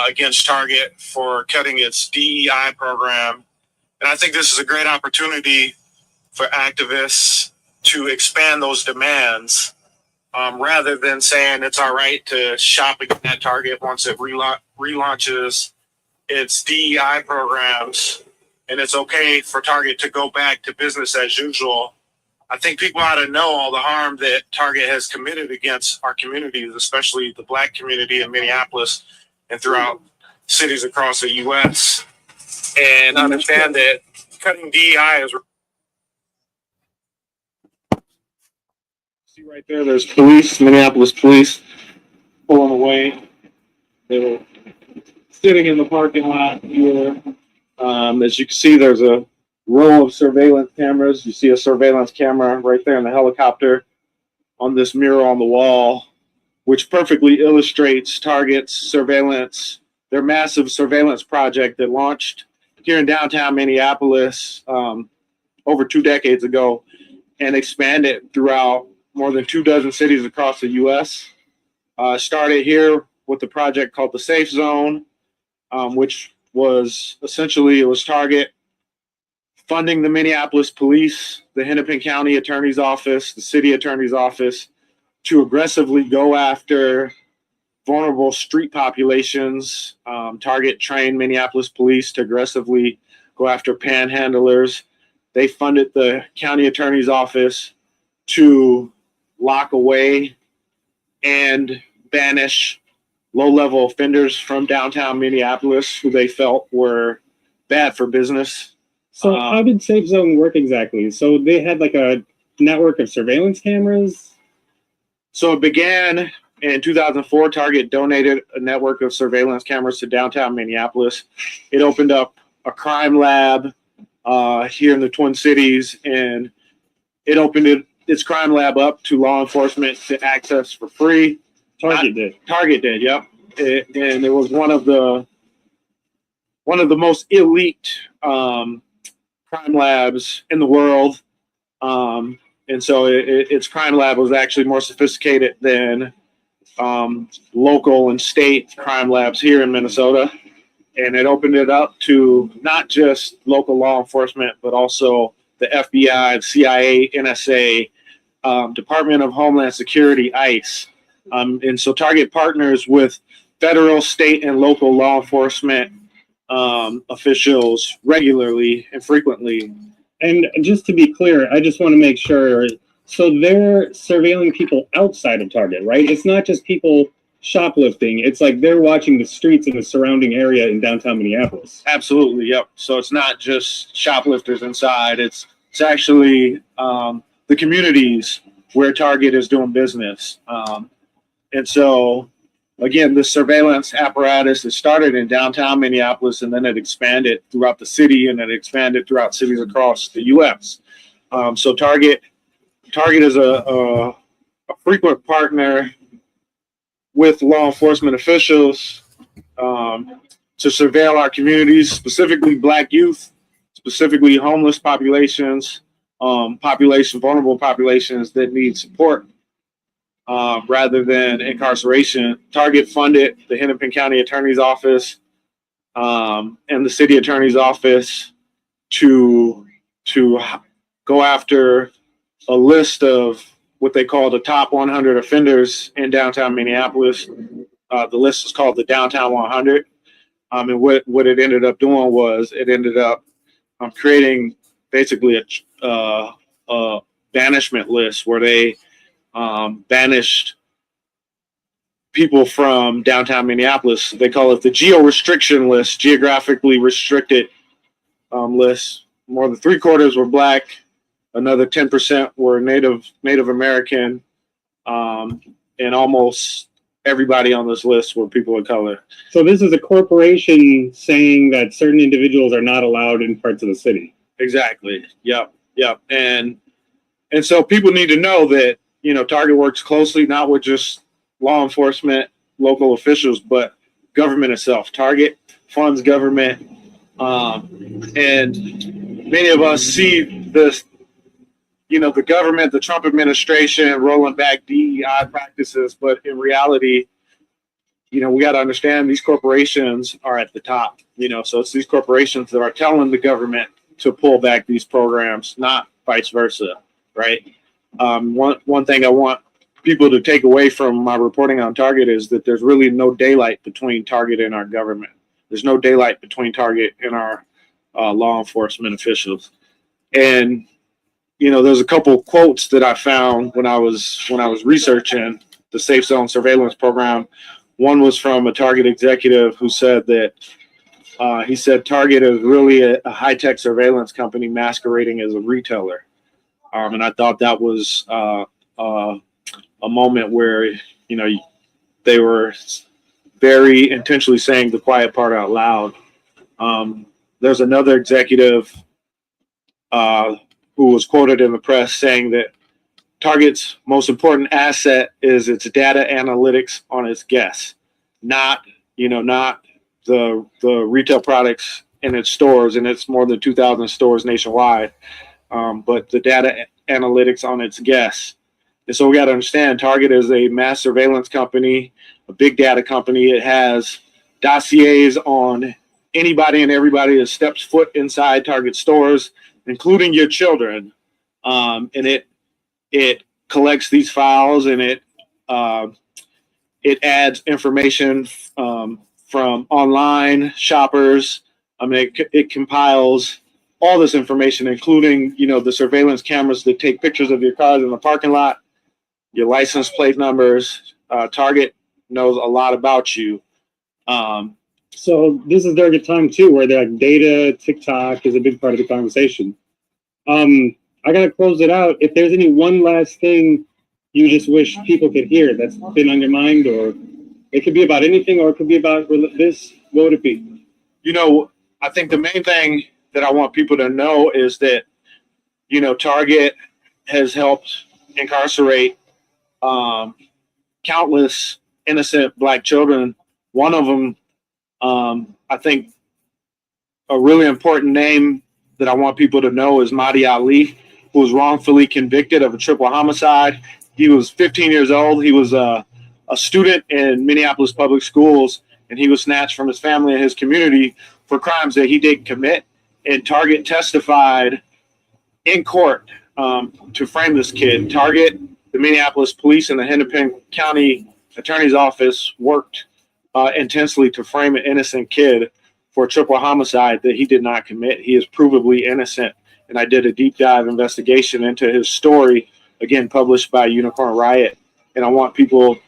against Target for cutting its DEI program. And I think this is a great opportunity for activists to expand those demands rather than saying it's all right to shop again at Target once it relaunches its DEI programs, and it's okay for Target to go back to business as usual. I think people ought to know all the harm that Target has committed against our communities, especially the Black community in Minneapolis and throughout cities across the U.S., and understand that cutting DEI is... See right there, there's police, Minneapolis police, pulling away. They were sitting in the parking lot here. As you can see, there's a row of surveillance cameras. You see a surveillance camera right there in the helicopter on this mural on the wall, which perfectly illustrates Target's surveillance, their massive surveillance project that launched here in downtown Minneapolis over 2 decades ago and expanded throughout more than 24 cities across the U.S. Started here with the project called the Safe Zone, which was essentially, it was Target funding the Minneapolis police, the Hennepin County Attorney's Office, the City Attorney's Office to aggressively go after vulnerable street populations. Target trained Minneapolis police to aggressively go after panhandlers. They funded the County Attorney's Office to lock away and banish low-level offenders from downtown Minneapolis who they felt were bad for business. So how did Safe Zone work exactly? So they had like a network of surveillance cameras? So it began in 2004. Target donated a network of surveillance cameras to downtown Minneapolis. It opened up a crime lab here in the Twin Cities, and it opened its crime lab up to law enforcement to access for free. Target did, yep. And it was one of the most elite crime labs in the world. And so its crime lab was actually more sophisticated than local and state crime labs here in Minnesota. And it opened it up to not just local law enforcement, but also the FBI, the CIA, NSA, Department of Homeland Security, ICE. And so Target partners with federal, state, and local law enforcement officials regularly and frequently. And just to be clear, I just want to make sure, so they're surveilling people outside of Target, right? It's not just people shoplifting. It's like they're watching the streets in the surrounding area in downtown Minneapolis. Absolutely, yep. So it's not just shoplifters inside. It's actually the communities where Target is doing business. And so, again, the surveillance apparatus, it started in downtown Minneapolis, and then it expanded throughout the city, and it expanded throughout cities across the U.S. So Target is a frequent partner with law enforcement officials to surveil our communities, specifically Black youth, specifically homeless populations, vulnerable populations that need support. Rather than incarceration. Target funded the Hennepin County Attorney's Office and the City Attorney's Office to go after a list of what they call the top 100 offenders in downtown Minneapolis. The list is called the Downtown 100. And what it ended up doing was it ended up creating basically a banishment list where they banished people from downtown Minneapolis. They call it the geo-restriction list, geographically restricted list. More than 3/4 were Black, another 10% were Native American, and almost everybody on this list were people of color. So this is a corporation saying that certain individuals are not allowed in parts of the city. Exactly. Yep. And so people need to know that, you know, Target works closely not with just law enforcement, local officials, but government itself. Target funds government, and many of us see this, you know, the government, the Trump administration rolling back DEI practices, but in reality, you know, we got to understand these corporations are at the top, you know, so it's these corporations that are telling the government to pull back these programs, not vice versa, right? One thing I want people to take away from my reporting on Target is that there's really no daylight between Target and our government. There's no daylight between Target and our law enforcement officials. And, you know, there's a couple quotes that I found when I was researching the Safe Zone surveillance program. One was from a Target executive who said that he said Target is really a high-tech surveillance company masquerading as a retailer. And I thought that was a moment where, you know, they were very intentionally saying the quiet part out loud. There's another executive who was quoted in the press saying that Target's most important asset is its data analytics on its guests, not the retail products in its stores, and it's more than 2,000 stores nationwide, but the data analytics on its guests. And so we got to understand Target is a mass surveillance company, a big data company. It has dossiers on anybody and everybody that steps foot inside Target stores, including your children. And it collects these files, and it adds information from online shoppers. I mean, it compiles all this information, including, you know, the surveillance cameras that take pictures of your cars in the parking lot. your license plate numbers. Target knows a lot about you. So this is during a time too where like data, TikTok is a big part of the conversation. I gotta close it out. If there's any one last thing you just wish people could hear that's been on your mind, or it could be about anything, or it could be about this, what would it be? You know, I think the main thing that I want people to know is that, you know, Target has helped incarcerate countless innocent Black children. One of them, I think, a really important name that I want people to know is Mahdi Ali, who was wrongfully convicted of a triple homicide. He was 15 years old. He was a student in Minneapolis public schools, and he was snatched from his family and his community for crimes that he didn't commit. And Target testified in court to frame this kid. Target, the Minneapolis police, and the Hennepin County Attorney's Office worked intensely to frame an innocent kid for a triple homicide that he did not commit. He is provably innocent. And I did a deep dive investigation into his story, again, published by Unicorn Riot. And I want people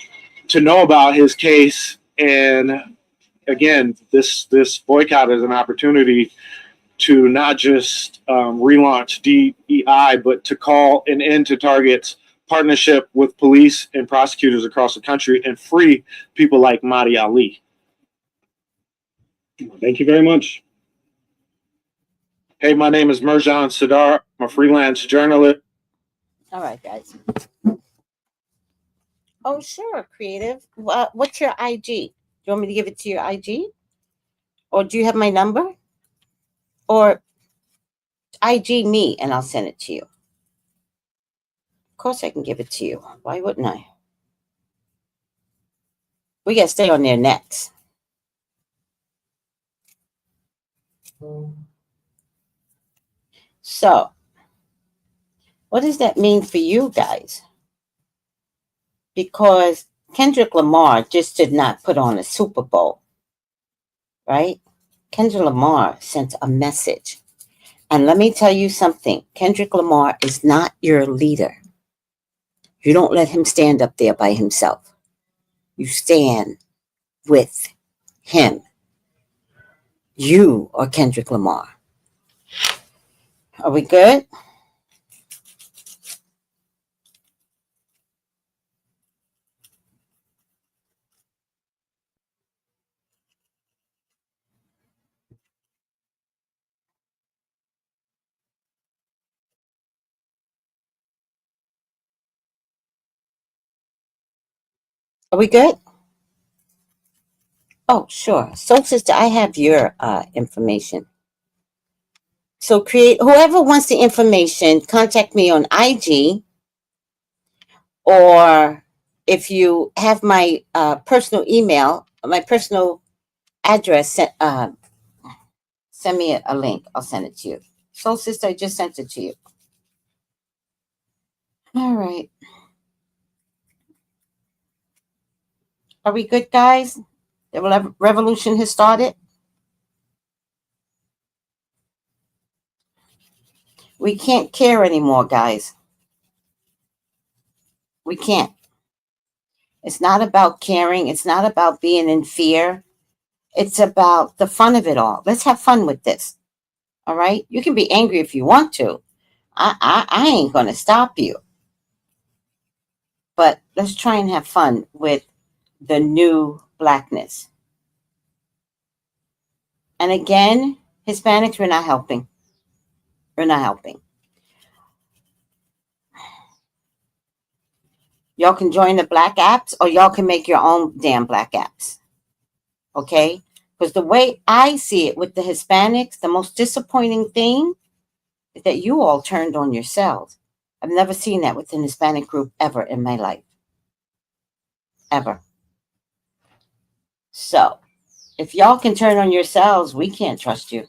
to know about his case. And again, this boycott is an opportunity to not just relaunch DEI, but to call an end to Target's partnership with police and prosecutors across the country and free people like Mahdi Ali. Thank you very much. Hey, my name is Merjan Sadar. I'm a freelance journalist. All right, guys. Oh, sure, creative. What's your IG? Do you want me to give it to your IG? Or do you have my number? Or IG me and I'll send it to you. Of course I can give it to you. Why wouldn't I? We got to stay on their necks. So, what does that mean for you guys? Because Kendrick Lamar just did not put on a Super Bowl, right? Kendrick Lamar sent a message. And let me tell you something. Kendrick Lamar is not your leader. You don't let him stand up there by himself. You stand with him. You are Kendrick Lamar. Are we good? Are we good? Oh, sure. So, sister, I have your information. So, whoever wants the information, contact me on IG, or if you have my personal email, my personal address, send me a link. I'll send it to you. So, sister, I just sent it to you. All right. Are we good, guys? The revolution has started. We can't care anymore, guys. We can't. It's not about caring. It's not about being in fear. It's about the fun of it all. Let's have fun with this. All right? You can be angry if you want to. I ain't going to stop you. But let's try and have fun with the new Blackness. And again, Hispanics, we're not helping. We're not helping. Y'all can join the Black apps, or y'all can make your own damn Black apps. Okay? Because the way I see it with the Hispanics, the most disappointing thing is that you all turned on yourselves. I've never seen that with an Hispanic group ever in my life. Ever. So, if y'all can turn on yourselves, we can't trust you.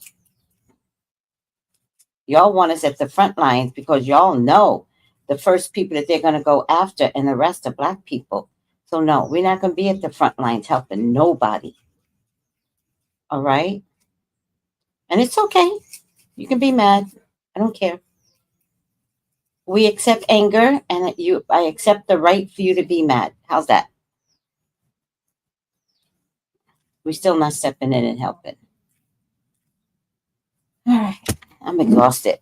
Y'all want us at the front lines because y'all know the first people that they're going to go after and the rest are Black people. So, no, we're not going to be at the front lines helping nobody. All right? And it's okay. You can be mad. I don't care. We accept anger, and I accept the right for you to be mad. How's that? We're still not stepping in and helping. All right, I'm exhausted.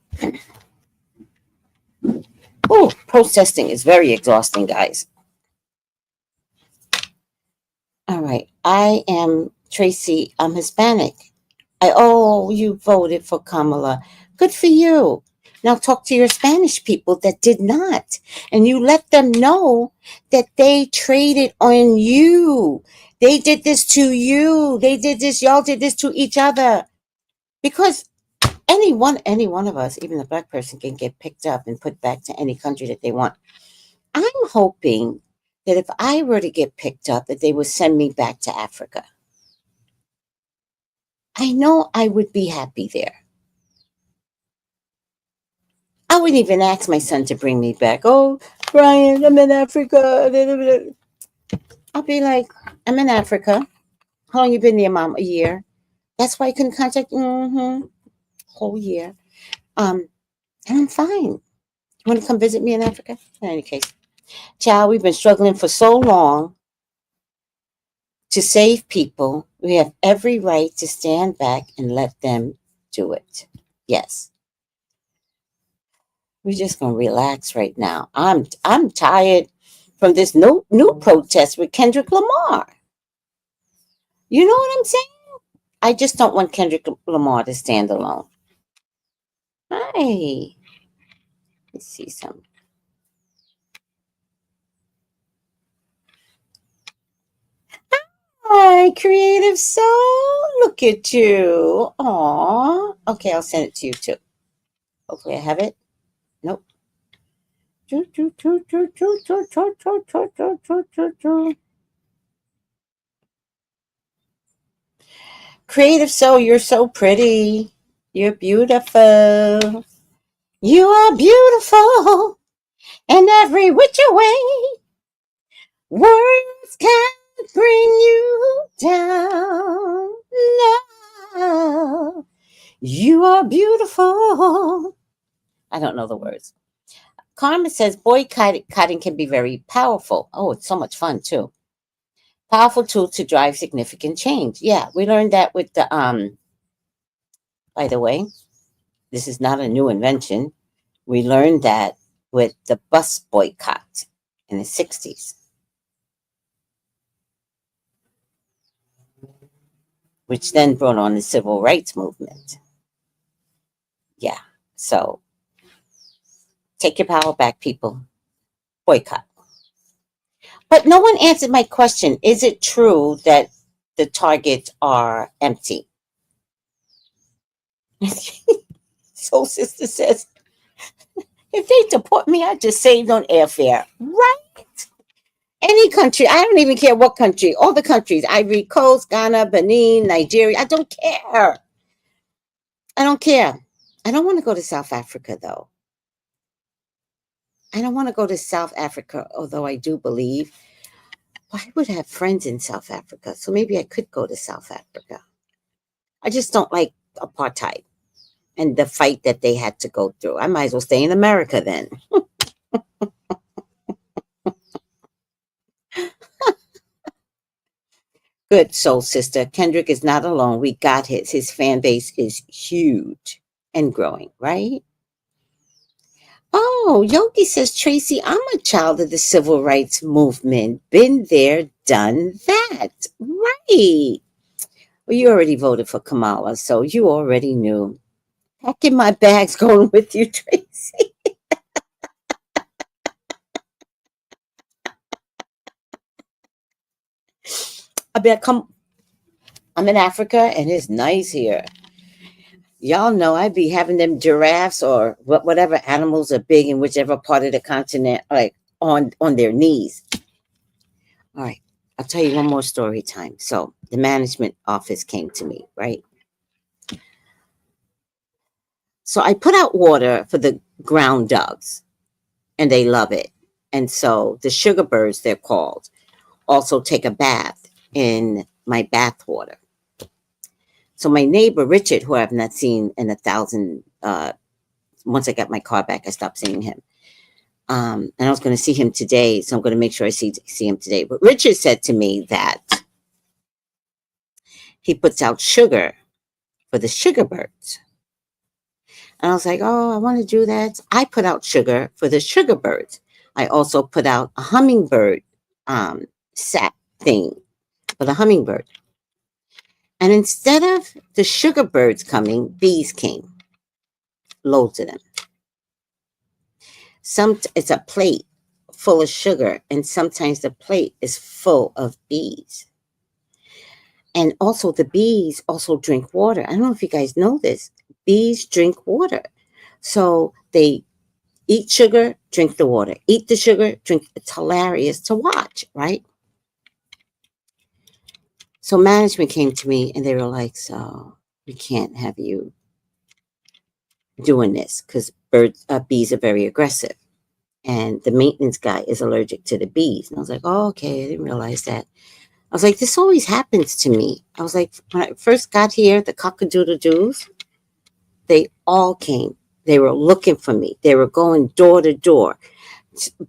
Oh, protesting is very exhausting, guys. All right, I am Tracy. I'm Hispanic. You voted for Kamala. Good for you. Now talk to your Spanish people that did not. And you let them know that they traded on you. They did this to you. They did this. Y'all did this to each other. Because any one of us, even a black person, can get picked up and put back to any country that they want. I'm hoping that if I were to get picked up, that they would send me back to Africa. I know I would be happy there. I wouldn't even ask my son to bring me back. Oh, Brian, I'm in Africa. I'll be like, I'm in Africa. How long you been there, Mom? A year. That's why I couldn't contact you. Whole year. And I'm fine. You want to come visit me in Africa? In any case. Child, we've been struggling for so long to save people. We have every right to stand back and let them do it. Yes. We're just gonna relax right now. I'm tired from this new protest with Kendrick Lamar. You know what I'm saying? I just don't want Kendrick Lamar to stand alone. Hi. Let's see some. Hi, Creative Soul. Look at you. Aw. Okay, I'll send it to you too. Hopefully I have it. Nope. Creative Soul, you're so pretty. You're beautiful. You are beautiful in every which way. Words can't bring you down. No. You are beautiful. I don't know the words. Carmen says boycotting can be very powerful. Oh, it's so much fun too. Powerful tool to drive significant change. Yeah, we learned that with the by the way, this is not a new invention. We learned that with the bus boycott in the 60s, which then brought on the civil rights movement. Yeah, so take your power back, people. Boycott. But no one answered my question. Is it true that the targets are empty? Soul Sister says, if they deport me, I just saved on airfare. Right? Any country. I don't even care what country. All the countries. Ivory Coast, Ghana, Benin, Nigeria. I don't care. I don't care. I don't want to go to South Africa, though. I don't want to go to South Africa, although I do believe I would have friends in South Africa. So maybe I could go to South Africa. I just don't like apartheid and the fight that they had to go through. I might as well stay in America then. Good, Soul Sister. Kendrick is not alone. We got his. His fan base is huge and growing, right? Oh, Yogi says, Tracy, I'm a child of the civil rights movement. Been there, done that. Right. Well, you already voted for Kamala, so you already knew. Packing my bags, going with you, Tracy. I'm in Africa, and it's nice here. Y'all know I'd be having them giraffes or whatever animals are big in whichever part of the continent, like on their knees. All right. I'll tell you one more story time. So the management office came to me, right? So I put out water for the ground doves, and they love it. And so the sugar birds, they're called, also take a bath in my bath water. So my neighbor, Richard, who I've not seen in 1,000, once I got my car back, I stopped seeing him. And I was going to see him today, so I'm going to make sure I see him today. But Richard said to me that he puts out sugar for the sugar birds. And I was like, oh, I want to do that. I put out sugar for the sugar birds. I also put out a hummingbird sap thing for the hummingbird. And instead of the sugar birds coming, bees came. Loads of them. It's a plate full of sugar, and sometimes the plate is full of bees. And also the bees also drink water. I don't know if you guys know this. Bees drink water. So they eat sugar, drink the water. Eat the sugar, drink. It's hilarious to watch, right? So management came to me and they were like, so we can't have you doing this because bees are very aggressive. And the maintenance guy is allergic to the bees. And I was like, oh, okay, I didn't realize that. I was like, this always happens to me. I was like, when I first got here, the cock-a-doodle-doos, they all came. They were looking for me. They were going door to door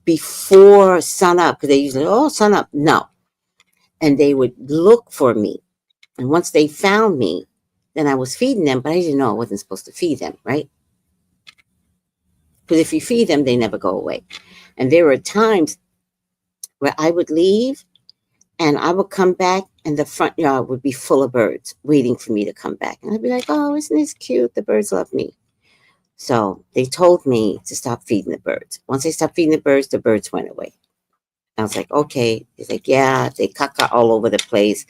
before sun up. Because they usually, oh, sun up. No. And they would look for me. And once they found me, then I was feeding them, but I didn't know I wasn't supposed to feed them, right? Because if you feed them, they never go away. And there were times where I would leave and I would come back and the front yard would be full of birds waiting for me to come back. And I'd be like, oh, isn't this cute? The birds love me. So they told me to stop feeding the birds. Once I stopped feeding the birds went away. I was like, okay. He's like, yeah, they caca all over the place.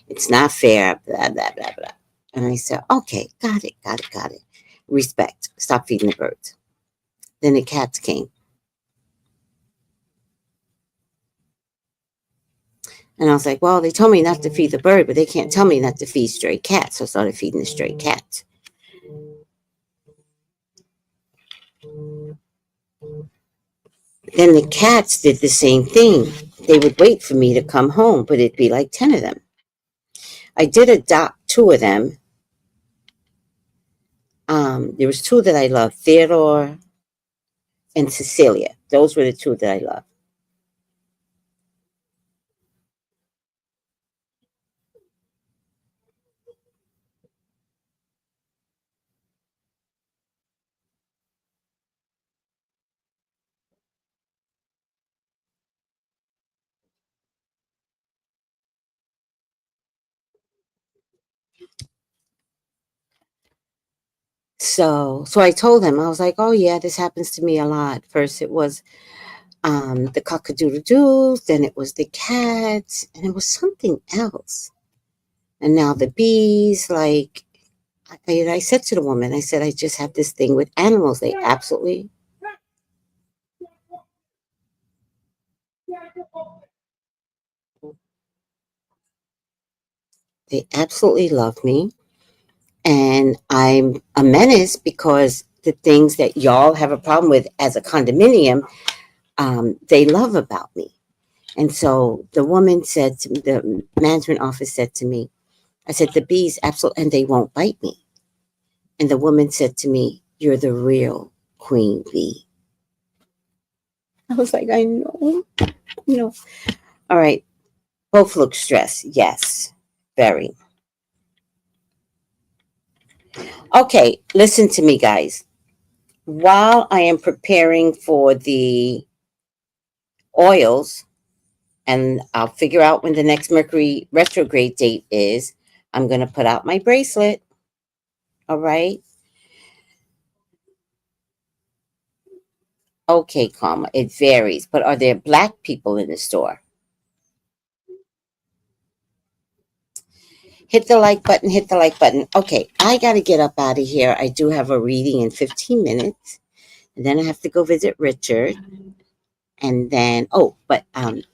It's not fair, blah, blah, blah, blah. And I said, okay, got it. Respect. Stop feeding the birds. Then the cats came. And I was like, well, they told me not to feed the bird, but they can't tell me not to feed stray cats. So I started feeding the stray cats. Then the cats did the same thing. They would wait for me to come home, but it'd be like 10 of them. I did adopt 2 of them. There was 2 that I loved, Theodore and Cecilia. Those were the 2 that I loved. So I told him, I was like, oh yeah, this happens to me a lot. First it was the cock-a-doodle-doos, then it was the cats, and it was something else. And now the bees, like I said to the woman, I said, I just have this thing with animals. They absolutely love me. And I'm a menace because the things that y'all have a problem with as a condominium, they love about me. And so the woman said to me, the management office said to me, I said, the bees absolutely, and they won't bite me. And the woman said to me, you're the real queen bee. I was like, I know. All right. Both look stressed. Yes, very. Okay, listen to me, guys. While I am preparing for the oils, and I'll figure out when the next Mercury retrograde date is, I'm going to put out my bracelet. All right. Okay, Karma, it varies, but are there Black people in the store? Hit the like button, hit the like button. Okay, I got to get up out of here. I do have a reading in 15 minutes. And then I have to go visit Richard. And then, but a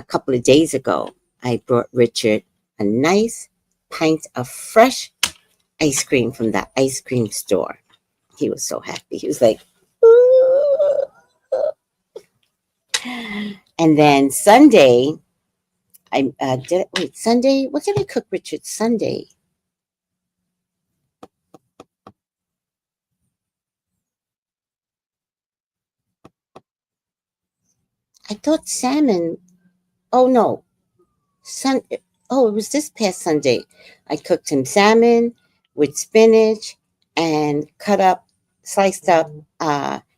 couple of days ago, I brought Richard a nice pint of fresh ice cream from the ice cream store. He was so happy. He was like, ooh. And then Sunday, Sunday, what did I cook Richard Sunday? I thought salmon. Oh no, it was this past Sunday. I cooked him salmon with spinach and sliced up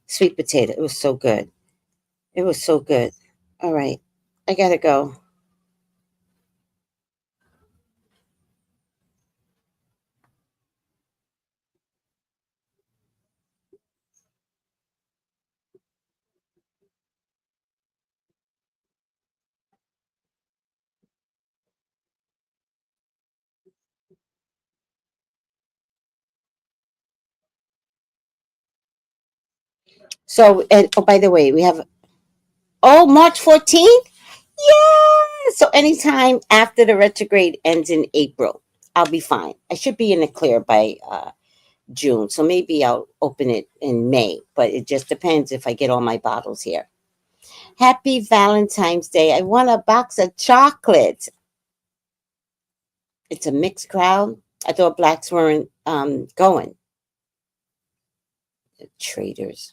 sweet potato. It was so good. It was so good. All right, I gotta go. So, and oh, by the way, we have March 14th. Yeah. So anytime after the retrograde ends in April, I'll be fine. I should be in the clear by June. So maybe I'll open it in May, but it just depends if I get all my bottles here. Happy Valentine's Day. I want a box of chocolates. It's a mixed crowd. I thought blacks weren't going. The traitors.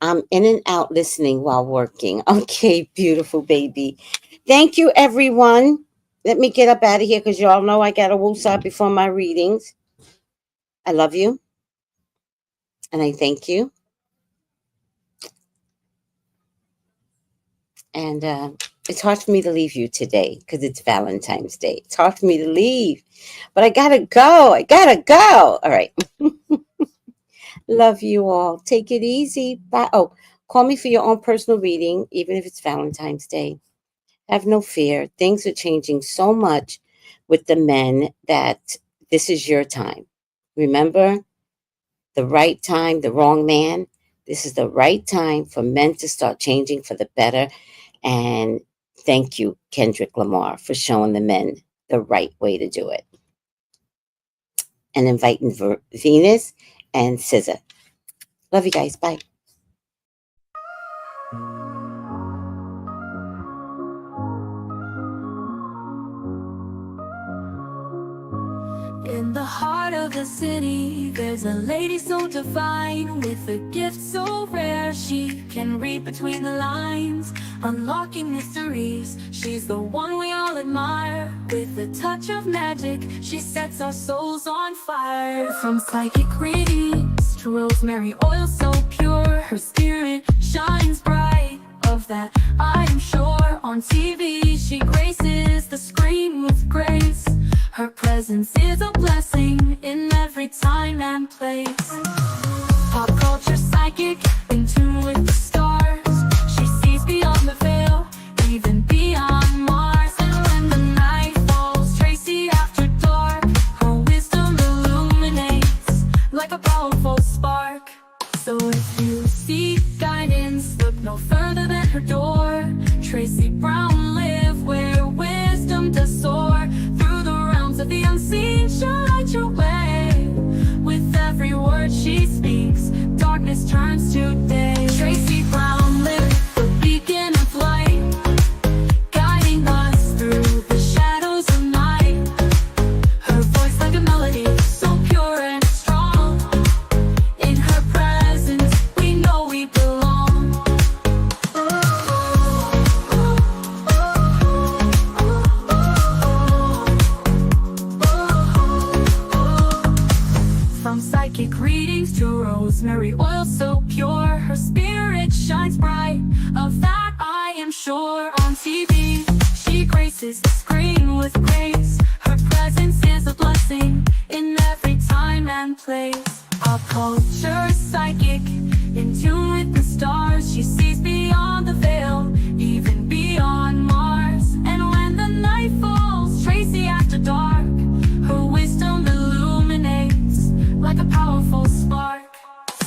I'm in and out listening while working. Okay, beautiful baby. Thank you, everyone. Let me get up out of here because you all know I got to woosah before my readings. I love you. And I thank you. And it's hard for me to leave you today because it's Valentine's Day. It's hard for me to leave. But I got to go. All right. Love you all. Take it easy. Bye. Oh, call me for your own personal reading, even if it's Valentine's Day. Have no fear. Things are changing so much with the men that this is your time. Remember, the right time, the wrong man. This is the right time for men to start changing for the better. And thank you, Kendrick Lamar, for showing the men the right way to do it. And inviting Venus and SZA. Love you guys. Bye. In the heart of the city, there's a lady so divine, with a gift so rare she can read between the lines, unlocking mysteries. She's the one we all admire. With a touch of magic, she sets our souls on fire. From psychic readings to rosemary oil so pure, her spirit shines bright. Of that I am sure. On TV she graces the screen with grace. Her presence is a blessing in every time and place. Pop culture psychic, in tune with the stars. She sees beyond the veil, even beyond Mars. And when the night falls, Tracy after dark, her wisdom illuminates like a powerful spark. So if you seek guidance, look no further than her door. Tracy Brown live where wisdom does soar. Through the realms of the unseen, she'll light your way. With every word she speaks, darkness turns to day. Tracy Brown live, the beacon of light, guiding us through the shadows of night. Her voice like a melody, so pure and strong. In her presence, we know we belong. From psychic readings to rosemary oil so pure, her spirit shines bright. Of that I am sure. On TV, she graces the screen with grace. Her presence is a blessing in every time and place. Pop culture psychic, in tune with the stars. She sees beyond the veil, even beyond Mars. And when the night falls, Tracy after dark, her wisdom illuminates like a powerful spark.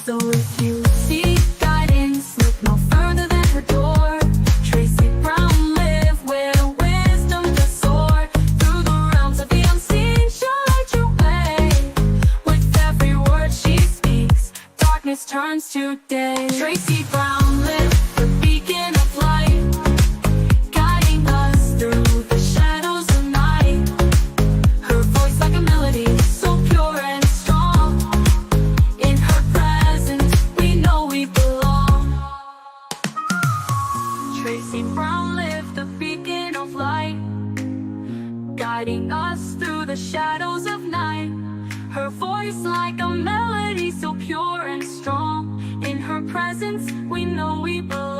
So if you seek guidance, look no further than her door. Tracy Brown live where wisdom does soar. Through the realms of the unseen, she'll light your way. With every word she speaks, darkness turns to day. Tracy Brown live, the beacon of light, guiding us through the shadows of night. Her voice like a melody, so pure and strong. In her presence, we know we belong. Tracy Brown lived the beacon of light, guiding us through the shadows of night. Her voice like a melody so pure and strong. In her presence we know we belong.